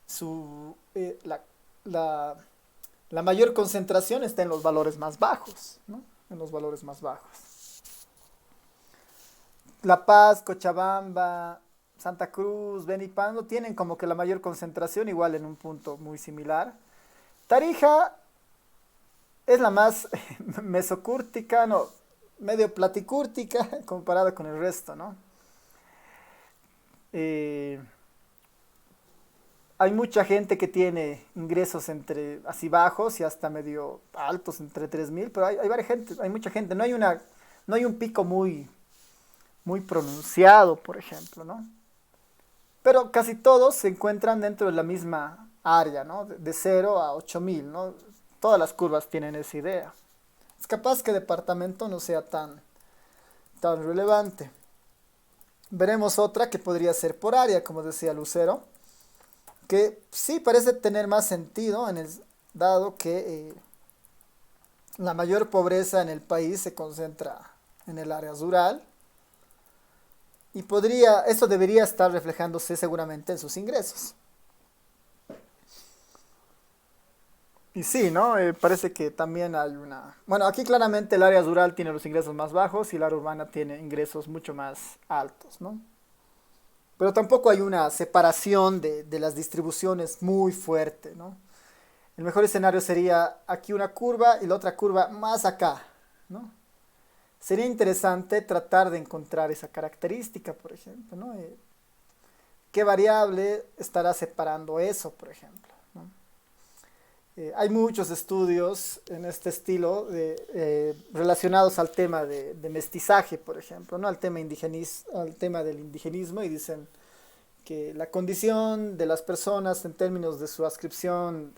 Su, la, la mayor concentración está en los valores más bajos, ¿no? En los valores más bajos. La Paz, Cochabamba, Santa Cruz, Benipando tienen como que la mayor concentración, igual en un punto muy similar. Tarija es la más mesocúrtica, no, medio platicúrtica comparada con el resto, ¿no? Eh, hay mucha gente que tiene ingresos entre así bajos y hasta medio altos, entre 3.000, pero hay varias gente, hay mucha gente. No hay un pico muy pronunciado, por ejemplo, ¿no? Pero casi todos se encuentran dentro de la misma área, ¿no? De 0 a 8.000, ¿no? Todas las curvas tienen esa idea. Es capaz que departamento no sea tan relevante. Veremos otra que podría ser por área, como decía Lucero, que sí parece tener más sentido dado que la mayor pobreza en el país se concentra en el área rural y eso debería estar reflejándose seguramente en sus ingresos. Y sí, ¿no? Parece que también hay una... Bueno, aquí claramente el área rural tiene los ingresos más bajos y el área urbana tiene ingresos mucho más altos, ¿no? Pero tampoco hay una separación de las distribuciones muy fuerte, ¿no? El mejor escenario sería aquí una curva y la otra curva más acá, ¿no? Sería interesante tratar de encontrar esa característica, por ejemplo, ¿no? ¿Qué variable estará separando eso, por ejemplo? ¿No? Hay muchos estudios en este estilo relacionados al tema de mestizaje, por ejemplo, ¿no? Al tema del indigenismo y dicen que la condición de las personas en términos de su adscripción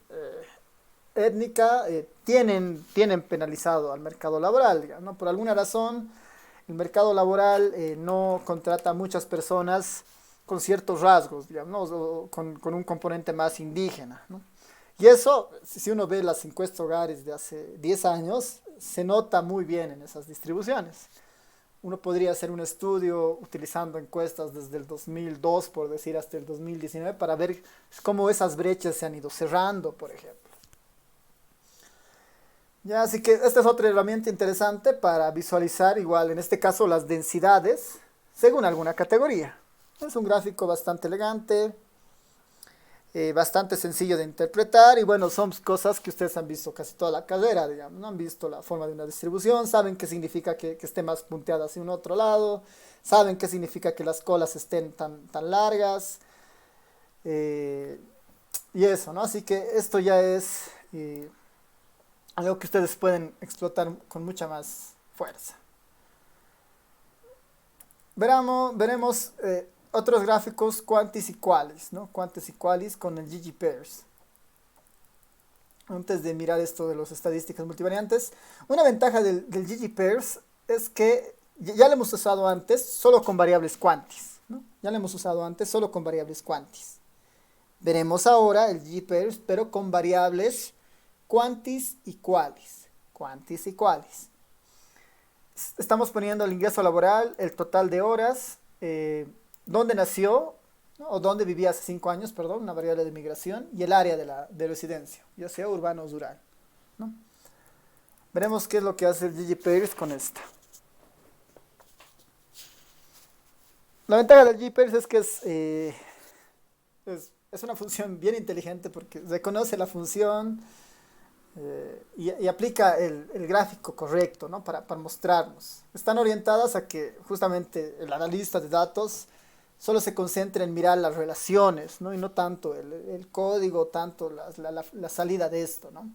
étnica tienen penalizado al mercado laboral, digamos, ¿no? Por alguna razón, el mercado laboral no contrata a muchas personas con ciertos rasgos, digamos, ¿no? O con un componente más indígena, ¿no? Y eso, si uno ve las encuestas hogares de hace 10 años, se nota muy bien en esas distribuciones. Uno podría hacer un estudio utilizando encuestas desde el 2002, por decir, hasta el 2019, para ver cómo esas brechas se han ido cerrando, por ejemplo. Ya, así que esta es otra herramienta interesante para visualizar igual, en este caso, las densidades según alguna categoría. Es un gráfico bastante elegante, bastante sencillo de interpretar y bueno, son cosas que ustedes han visto casi toda la carrera, digamos, ¿no? Han visto la forma de una distribución, saben qué significa que esté más punteada hacia un otro lado, saben qué significa que las colas estén tan largas eh, y eso, ¿no? Así que esto ya es algo que ustedes pueden explotar con mucha más fuerza. Veremos otros gráficos quantis y qualis, ¿no? Quantis y qualis con el ggpairs. Antes de mirar esto de las estadísticas multivariantes, una ventaja del ggpairs es que ya lo hemos usado antes solo con variables quantis, ¿no? Ya lo hemos usado antes solo con variables quantis. Veremos ahora el ggpairs, pero con variables quantis y qualis. Quantis y qualis. Estamos poniendo el ingreso laboral, el total de horas, dónde nació, ¿no? O dónde vivía hace 5 años, perdón, una variable de migración, y el área de residencia, ya sea urbano o rural, ¿no? Veremos qué es lo que hace el ggpairs con esta. La ventaja del ggpairs es que es una función bien inteligente porque reconoce la función y aplica el gráfico correcto, ¿no? Para mostrarnos. Están orientadas a que justamente el analista de datos solo se concentre en mirar las relaciones, ¿no? Y no tanto el código, tanto la salida de esto, ¿no?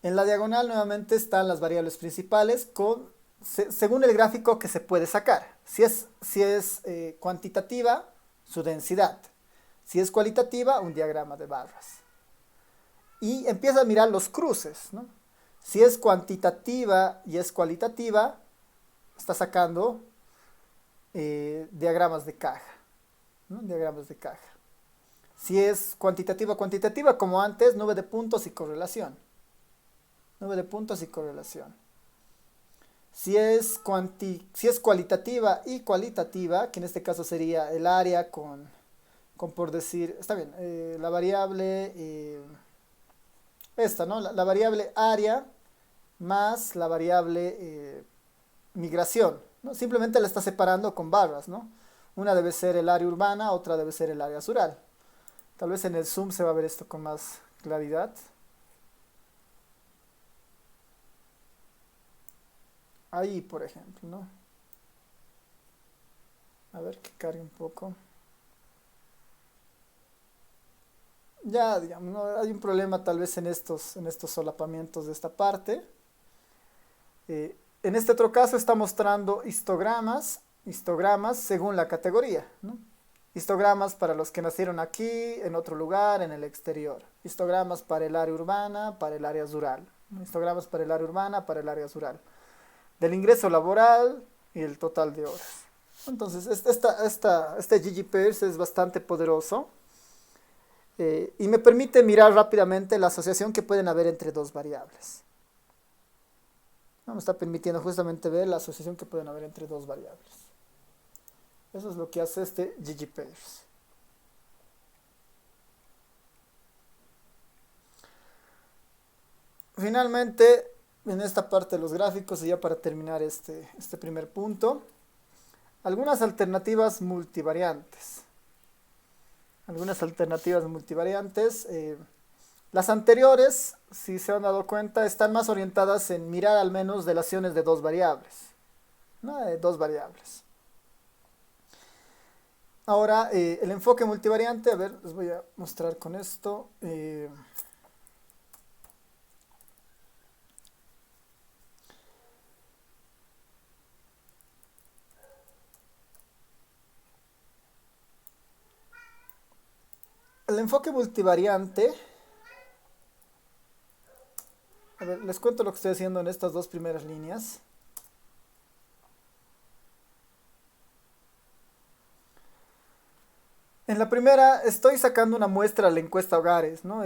En la diagonal nuevamente están las variables principales según el gráfico que se puede sacar. Si es cuantitativa, su densidad. Si es cualitativa, un diagrama de barras. Y empieza a mirar los cruces, ¿no? Si es cuantitativa y es cualitativa, está sacando diagramas de caja, ¿no? Diagramas de caja. Si es cuantitativa, como antes, nube de puntos y correlación. Nube de puntos y correlación. Si es cualitativa y cualitativa, que en este caso sería el área con por decir, está bien, la variable, esta, ¿no? La variable área más la variable migración, ¿no? Simplemente la está separando con barras, ¿no? Una debe ser el área urbana, otra debe ser el área rural. Tal vez en el zoom se va a ver esto con más claridad. Ahí, por ejemplo, ¿no? A ver que cargue un poco. Ya, digamos, ¿no? Hay un problema tal vez en estos solapamientos de esta parte. En este otro caso está mostrando histogramas según la categoría, ¿no? Histogramas para los que nacieron aquí, en otro lugar, en el exterior. Histogramas para el área urbana, para el área rural. ¿No? Histogramas para el área urbana, para el área rural. Del ingreso laboral y el total de horas. Entonces, este ggPairs es bastante poderoso y me permite mirar rápidamente la asociación que pueden haber entre dos variables. ¿No? Me está permitiendo justamente ver la asociación que pueden haber entre dos variables. Eso es lo que hace este ggPairs. Finalmente, en esta parte de los gráficos, y ya para terminar este primer punto, algunas alternativas multivariantes. Algunas alternativas multivariantes. Las anteriores, si se han dado cuenta, están más orientadas en mirar al menos relaciones de dos variables. ¿No? De dos variables. Ahora, el enfoque multivariante, a ver, les voy a mostrar con esto. El enfoque multivariante, a ver, les cuento lo que estoy haciendo en estas dos primeras líneas. En la primera estoy sacando una muestra a la encuesta hogares, ¿no?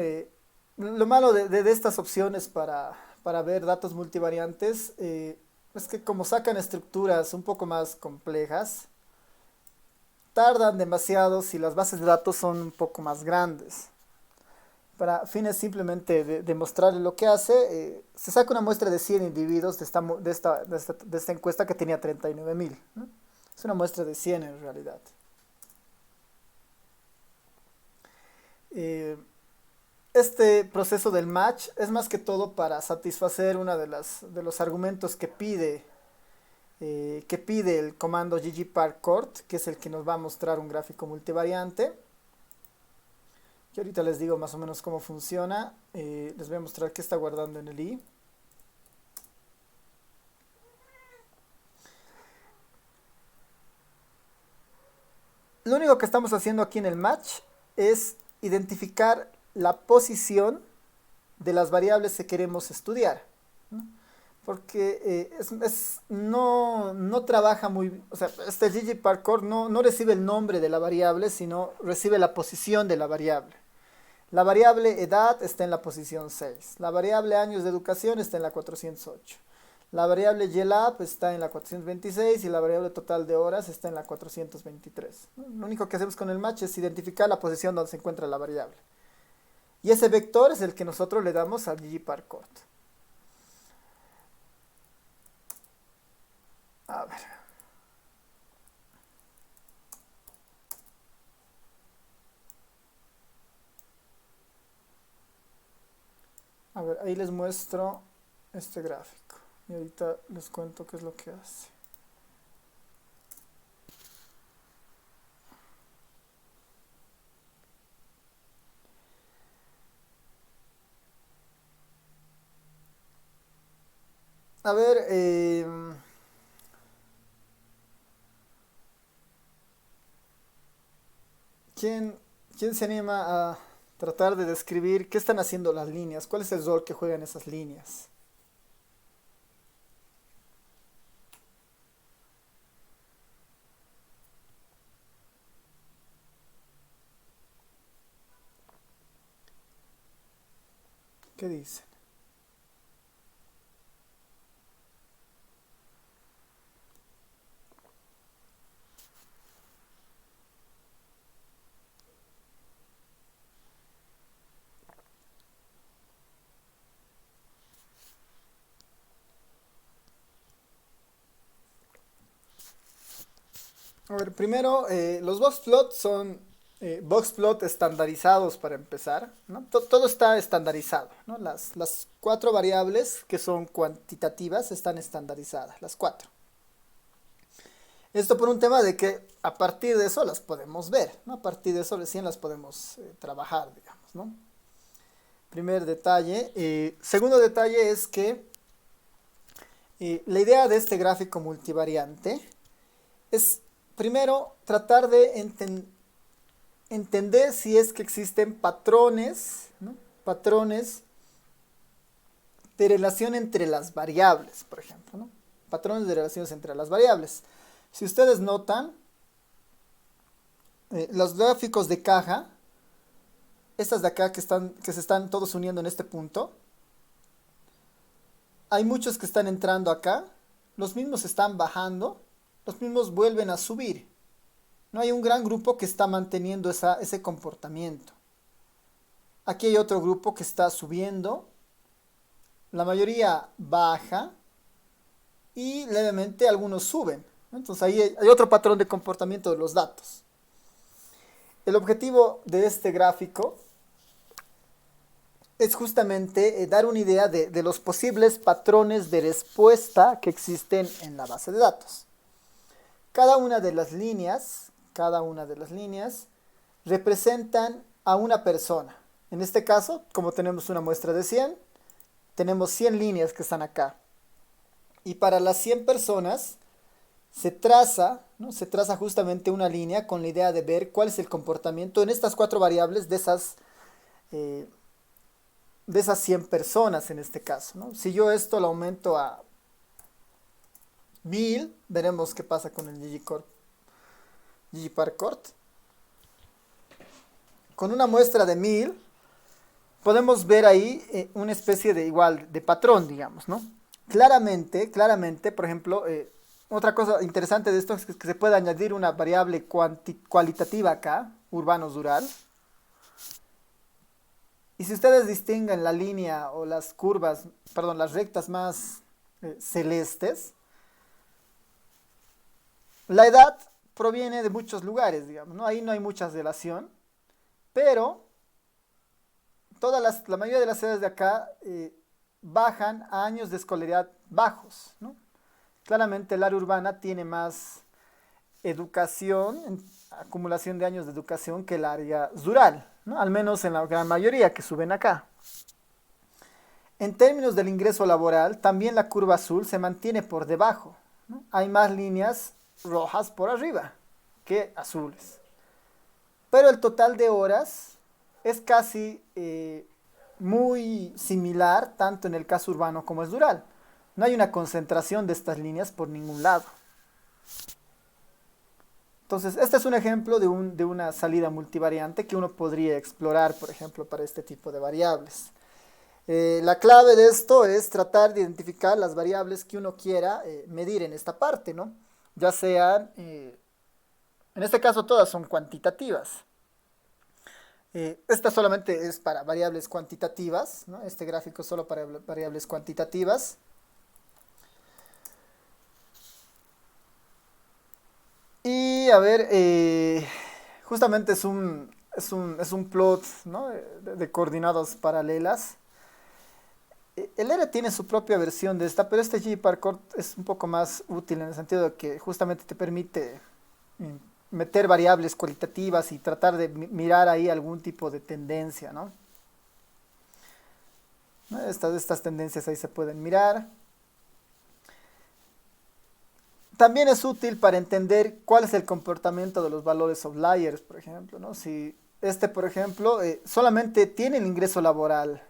Lo malo de estas opciones para ver datos multivariantes es que como sacan estructuras un poco más complejas, tardan demasiado si las bases de datos son un poco más grandes. Para fines simplemente de mostrarle lo que hace, se saca una muestra de 100 individuos de esta encuesta que tenía 39.000, ¿no? Es una muestra de 100 en realidad. Eh, este proceso del match es más que todo para satisfacer una de los argumentos que pide el comando ggparcort, que es el que nos va a mostrar un gráfico multivariante. Que ahorita les digo más o menos cómo funciona. Les voy a mostrar qué está guardando en el i. Lo único que estamos haciendo aquí en el match es identificar la posición de las variables que queremos estudiar, ¿no? Porque no trabaja muy, o sea, este ggparcort no recibe el nombre de la variable, sino recibe la posición de la variable. La variable edad está en la posición 6. La variable años de educación está en la 408. La variable YLAB está en la 426 y la variable total de horas está en la 423. Lo único que hacemos con el match es identificar la posición donde se encuentra la variable. Y ese vector es el que nosotros le damos al ggparcort. A ver. A ver, ahí les muestro este gráfico. Y ahorita les cuento qué es lo que hace. A ver, ¿quién, quién se anima a tratar de describir qué están haciendo las líneas? ¿Cuál es el rol que juegan esas líneas? ¿Qué dicen? A ver, primero, los boxplot son boxplot estandarizados para empezar, ¿no? Todo está estandarizado, ¿no? Las cuatro variables que son cuantitativas están estandarizadas, las cuatro. Esto por un tema de que a partir de eso las podemos ver, ¿no? A partir de eso recién las podemos trabajar, digamos. digamos, ¿no? Primer detalle. Segundo detalle es que la idea de este gráfico multivariante es, primero, tratar de entender si es que existen patrones, ¿no? Patrones de relación entre las variables, por ejemplo, ¿no? Patrones de relaciones entre las variables. Si ustedes notan, los gráficos de caja, estas de acá que se están todos uniendo en este punto, hay muchos que están entrando acá, los mismos están bajando, los mismos vuelven a subir. No hay un gran grupo que está manteniendo ese comportamiento. Aquí hay otro grupo que está subiendo, la mayoría baja y levemente algunos suben. Entonces ahí hay otro patrón de comportamiento de los datos. El objetivo de este gráfico es justamente dar una idea de los posibles patrones de respuesta que existen en la base de datos. Cada una de las líneas representan a una persona. En este caso, como tenemos una muestra de 100, tenemos 100 líneas que están acá. Y para las 100 personas se traza, ¿no? Se traza justamente una línea con la idea de ver cuál es el comportamiento en estas 4 variables de esas 100 personas en este caso, ¿no? Si yo esto lo aumento a 1000, veremos qué pasa con el ggparcort. Con una muestra de 1000 podemos ver ahí una especie de patrón, digamos, ¿no? Claramente, por ejemplo, otra cosa interesante de esto es que se puede añadir una variable cualitativa acá, urbanos-rural. Y si ustedes distinguen la línea o las curvas, perdón, las rectas más celestes, la edad proviene de muchos lugares, digamos, ¿no? Ahí no hay mucha relación, pero la mayoría de las edades de acá bajan a años de escolaridad bajos, ¿no? Claramente el área urbana tiene más educación, acumulación de años de educación que el área rural, ¿no? Al menos en la gran mayoría que suben acá. En términos del ingreso laboral, también la curva azul se mantiene por debajo, ¿no? Hay más líneas rojas por arriba que azules. Pero el total de horas es casi muy similar tanto en el caso urbano como es rural. No hay una concentración de estas líneas por ningún lado. Entonces, este es un ejemplo de una salida multivariante que uno podría explorar, por ejemplo, para este tipo de variables. La clave de esto es tratar de identificar las variables que uno quiera medir en esta parte, ¿no? Ya sean, en este caso todas son cuantitativas. Esta solamente es para variables cuantitativas, ¿no? Este gráfico es solo para variables cuantitativas. Y a ver, justamente es un plot, ¿no? de coordenadas paralelas. El R tiene su propia versión de esta, pero este ggparcort es un poco más útil en el sentido de que justamente te permite meter variables cualitativas y tratar de mirar ahí algún tipo de tendencia, ¿no? Estas tendencias ahí se pueden mirar. También es útil para entender cuál es el comportamiento de los valores outliers, por ejemplo, ¿no? Si este, por ejemplo, solamente tiene el ingreso laboral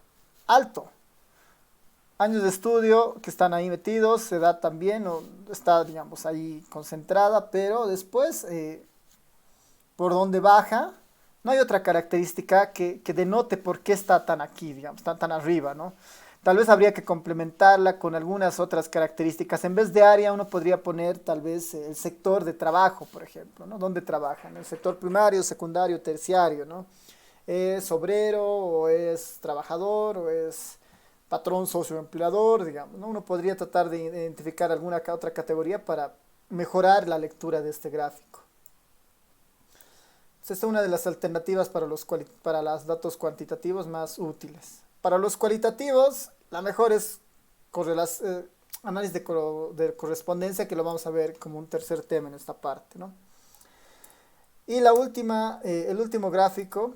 alto, años de estudio que están ahí metidos, edad también, o está, digamos, ahí concentrada, pero después, por donde baja, no hay otra característica que denote por qué está tan aquí, digamos, tan arriba, ¿no? Tal vez habría que complementarla con algunas otras características. En vez de área, uno podría poner tal vez el sector de trabajo, por ejemplo, ¿no? ¿Dónde trabajan? El sector primario, secundario, terciario, ¿no? ¿Es obrero o es trabajador o es patrón socioempleador, digamos, ¿no? Uno podría tratar de identificar alguna otra categoría para mejorar la lectura de este gráfico. Esta es una de las alternativas para los datos cuantitativos más útiles. Para los cualitativos, la mejor es análisis de correspondencia, que lo vamos a ver como un tercer tema en esta parte, ¿no? Y el último gráfico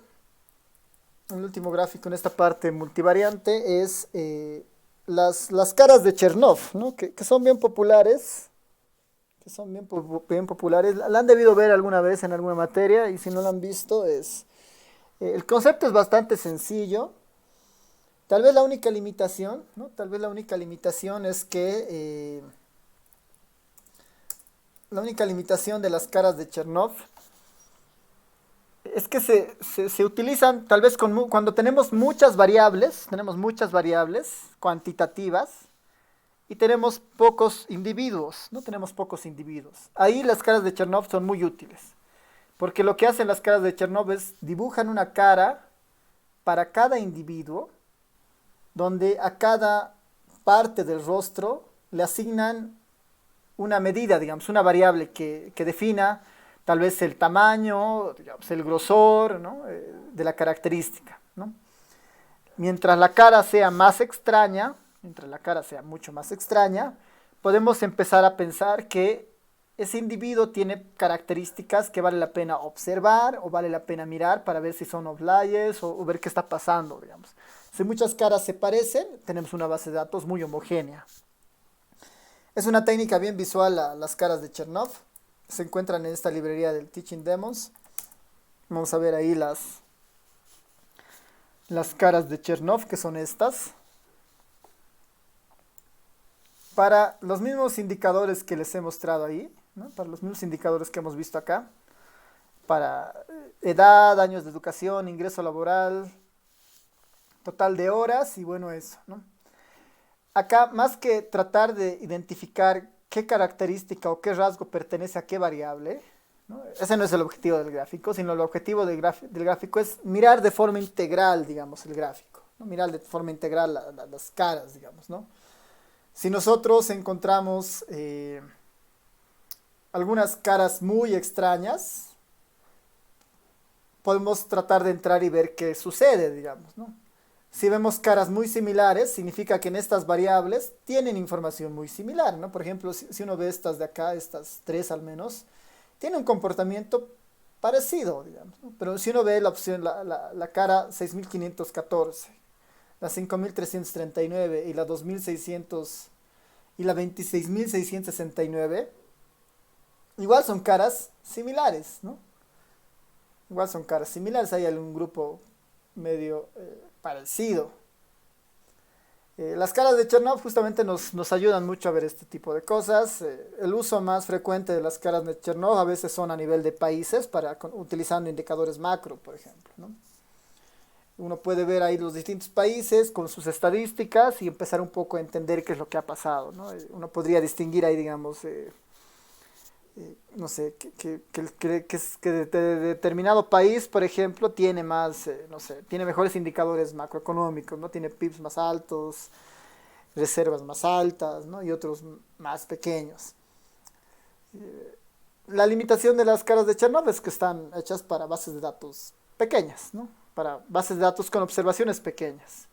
el último gráfico en esta parte multivariante es las caras de Chernoff, ¿no? Que son bien populares, que son bien populares. La han debido ver alguna vez en alguna materia y si no la han visto es... el concepto es bastante sencillo. Tal vez la única limitación, ¿no? Tal vez la única limitación es que la única limitación de las caras de Chernoff es que se utilizan tal vez cuando tenemos muchas variables cuantitativas y tenemos pocos individuos, no tenemos pocos individuos. Ahí las caras de Chernoff son muy útiles, porque lo que hacen las caras de Chernoff es dibujan una cara para cada individuo, donde a cada parte del rostro le asignan una medida, digamos, una variable que defina tal vez el tamaño, digamos, el grosor, ¿no? De la característica, ¿no? Mientras la cara sea más extraña, mientras la cara sea mucho más extraña, podemos empezar a pensar que ese individuo tiene características que vale la pena observar o vale la pena mirar para ver si son outliers o ver qué está pasando, digamos. Si muchas caras se parecen, tenemos una base de datos muy homogénea. Es una técnica bien visual las caras de Chernoff. Se encuentran en esta librería del Teaching Demos. Vamos a ver ahí las caras de Chernoff, que son estas. Para los mismos indicadores que les he mostrado ahí, ¿no? Para los mismos indicadores que hemos visto acá, para edad, años de educación, ingreso laboral, total de horas y bueno, eso, ¿no? Acá, más que tratar de identificar qué característica o qué rasgo pertenece a qué variable, ¿no? Ese no es el objetivo del gráfico, sino el objetivo del gráfico es mirar de forma integral, digamos, el gráfico, ¿no? Mirar de forma integral las caras, digamos, ¿no? Si nosotros encontramos algunas caras muy extrañas, podemos tratar de entrar y ver qué sucede, digamos, ¿no? Si vemos caras muy similares, significa que en estas variables tienen información muy similar, ¿no? Por ejemplo, si uno ve estas de acá, estas tres al menos, tiene un comportamiento parecido, digamos, ¿no? Pero si uno ve la opción, la cara 6514, la 5339 y la 2600 y la 26669, igual son caras similares, ¿no? Igual son caras similares, hay algún grupo medio parecido. Las caras de Chernoff justamente nos ayudan mucho a ver este tipo de cosas. El uso más frecuente de las caras de Chernoff a veces son a nivel de países, utilizando indicadores macro, por ejemplo, ¿no? Uno puede ver ahí los distintos países con sus estadísticas y empezar un poco a entender qué es lo que ha pasado, ¿no? Uno podría distinguir ahí, digamos, no sé, que determinado país, por ejemplo, tiene más, no sé, tiene mejores indicadores macroeconómicos, ¿no? Tiene PIBs más altos, reservas más altas, ¿no? Y otros más pequeños. La limitación de las caras de Chernoff es que están hechas para bases de datos pequeñas, ¿no? Para bases de datos con observaciones pequeñas.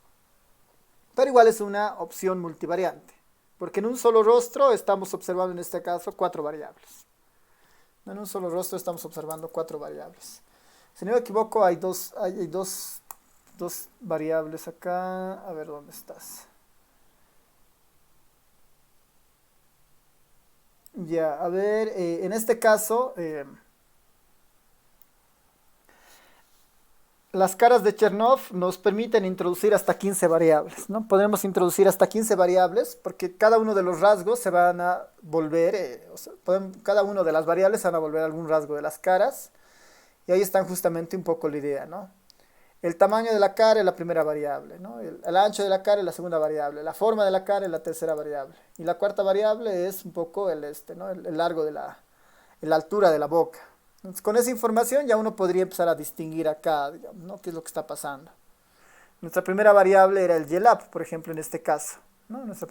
Pero igual es una opción multivariante, porque en un solo rostro estamos observando en este caso 4 variables. En un solo rostro estamos observando 4 variables. Si no me equivoco, hay dos variables acá. A ver, ¿dónde estás? Ya, a ver, en este caso, las caras de Chernoff nos permiten introducir hasta 15 variables, ¿no? Podemos introducir hasta 15 variables porque cada uno de los rasgos se van a volver, o sea, cada uno de las variables se van a volver algún rasgo de las caras y ahí está justamente un poco la idea, ¿no? El tamaño de la cara es la primera variable, ¿no? El ancho de la cara es la segunda variable, la forma de la cara es la tercera variable y la cuarta variable es un poco ¿no? El largo de la altura de la boca. Entonces, con esa información ya uno podría empezar a distinguir acá, digamos, ¿no? ¿Qué es lo que está pasando? Nuestra primera variable era el YELAP, por ejemplo, en este caso, ¿no? Nuestra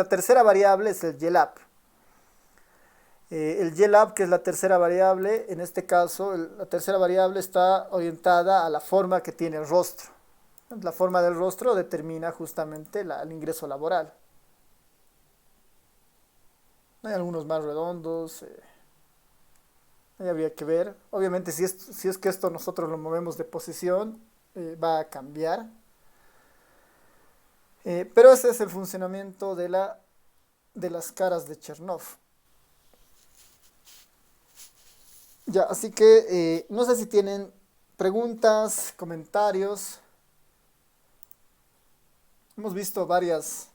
tercera variable es el YELAP. El YELAP, que es la tercera variable, en este caso, la tercera variable está orientada a la forma que tiene el rostro. La forma del rostro determina justamente el ingreso laboral. Hay algunos más redondos. Ahí habría que ver. Obviamente, si es que esto nosotros lo movemos de posición, va a cambiar. Pero ese es el funcionamiento de las caras de Chernoff. Ya, así que no sé si tienen preguntas, comentarios. Hemos visto varias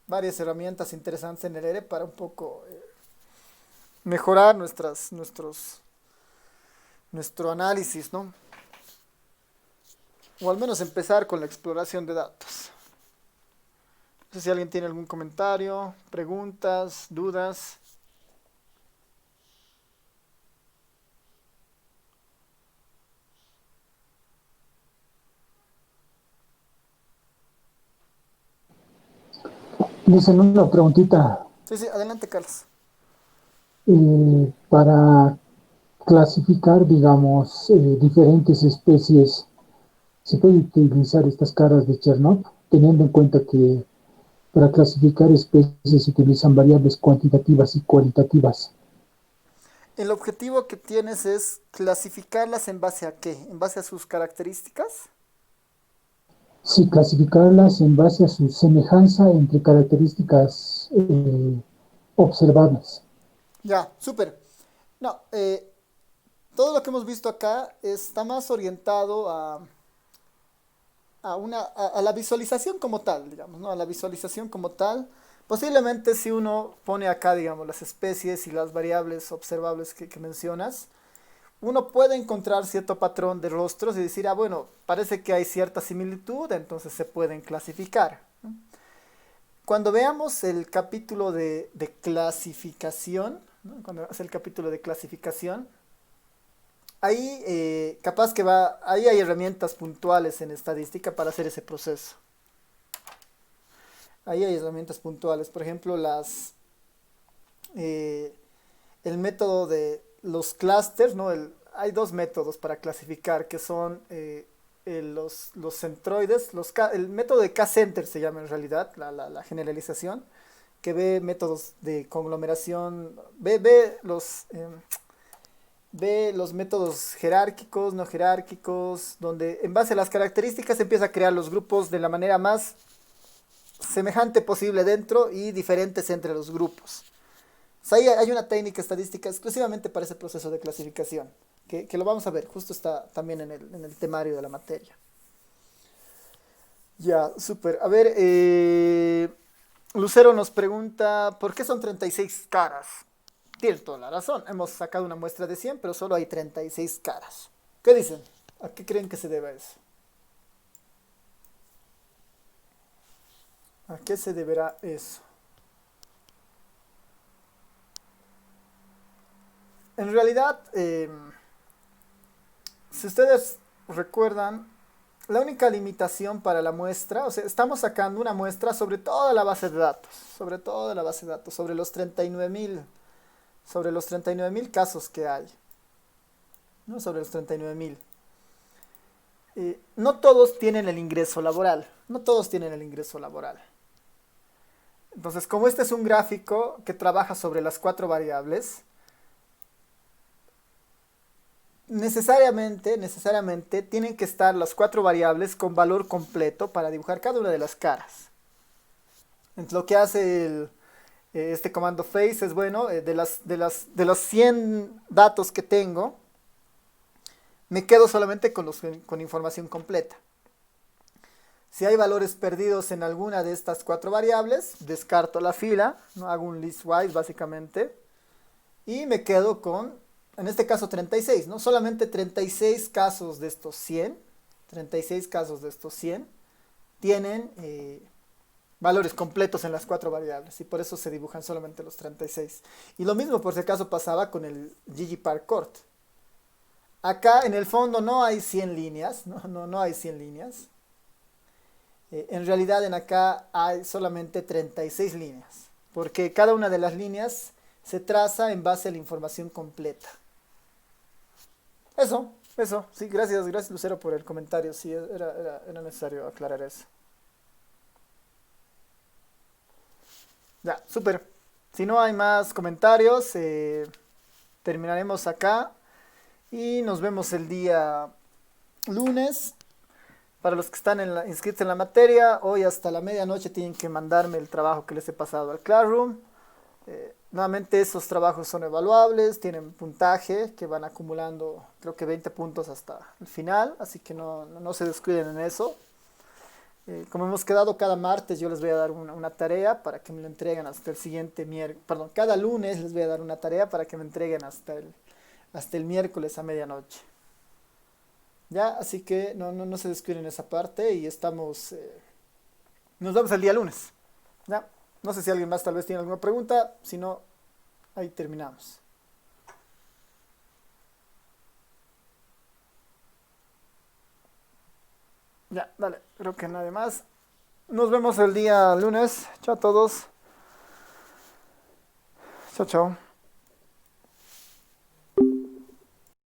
herramientas interesantes en el ERE para un poco mejorar nuestro análisis, ¿no? O al menos empezar con la exploración de datos. No sé si alguien tiene algún comentario, preguntas, dudas. Dicen una preguntita Sí, sí, adelante, Carlos. para clasificar, digamos, diferentes especies. ¿Se puede utilizar estas caras de Chernoff, teniendo en cuenta que para clasificar especies se utilizan variables cuantitativas y cualitativas? El objetivo que tienes es clasificarlas en base a qué, en base a sus características. Sí, clasificarlas en base a su semejanza entre características observables. Ya, súper. No, todo lo que hemos visto acá está más orientado a la visualización como tal, digamos, ¿no? A la visualización como tal. Posiblemente si uno pone acá, digamos, las especies y las variables observables que mencionas, uno puede encontrar cierto patrón de rostros y decir, ah, bueno, parece que hay cierta similitud, entonces se pueden clasificar. Cuando veamos el capítulo de clasificación, ¿no? Cuando hace el capítulo de clasificación, ahí capaz que ahí hay herramientas puntuales en estadística para hacer ese proceso. Ahí hay herramientas puntuales, por ejemplo, eh, el método de los clusters, ¿no? Hay dos métodos para clasificar que son los centroides, el método de K-center se llama en realidad, la generalización, que ve métodos de conglomeración, ve los métodos jerárquicos, no jerárquicos, donde en base a las características empieza a crear los grupos de la manera más semejante posible dentro y diferentes entre los grupos. O sea, ahí hay una técnica estadística exclusivamente para ese proceso de clasificación, que lo vamos a ver, justo está también en el temario de la materia. Ya, súper. A ver, Lucero nos pregunta, ¿por qué son 36 caras? Tienes toda la razón, hemos sacado una muestra de 100, pero solo hay 36 caras. ¿Qué dicen? ¿A qué creen que se debe eso? ¿A qué se deberá eso? En realidad, si ustedes recuerdan, la única limitación para la muestra, o sea, estamos sacando una muestra sobre toda la base de datos, sobre toda la base de datos, sobre los 39.000 casos que hay, ¿no? Sobre los 39.000. No todos tienen el ingreso laboral, no todos tienen el ingreso laboral. Entonces, como este es un gráfico que trabaja sobre las cuatro variables, necesariamente tienen que estar las cuatro variables con valor completo para dibujar cada una de las caras. Entonces, lo que hace este comando face es, bueno, de los 100 datos que tengo, me quedo solamente con información completa. Si hay valores perdidos en alguna de estas cuatro variables, descarto la fila, ¿no? Hago un listwise básicamente, y me quedo con, en este caso 36, ¿no? Solamente 36 casos de estos 100, 36 casos de estos 100 tienen valores completos en las cuatro variables, y por eso se dibujan solamente los 36. Y lo mismo por si acaso pasaba con el ggparcourt. Acá en el fondo no hay 100 líneas, no hay 100 líneas. En realidad en acá hay solamente 36 líneas, porque cada una de las líneas se traza en base a la información completa. Eso, sí, gracias Lucero por el comentario, sí, era necesario aclarar eso. Ya, súper. Si no hay más comentarios, terminaremos acá y nos vemos el día lunes, para los que están inscritos en la materia, hoy hasta la medianoche tienen que mandarme el trabajo que les he pasado al Classroom. Nuevamente esos trabajos son evaluables, tienen puntaje que van acumulando creo que 20 puntos hasta el final, así que no se descuiden en eso. Como hemos quedado cada martes, yo les voy a dar una tarea para que me lo entreguen hasta el siguiente miércoles. Perdón, cada lunes les voy a dar una tarea para que me entreguen hasta el miércoles a medianoche. Ya, así que no se descuiden esa parte y nos vemos el día lunes. Ya, no sé si alguien más tal vez tiene alguna pregunta, si no, ahí terminamos. Ya, dale, creo que nadie más. Nos vemos el día lunes. Chao a todos. Chao, chao.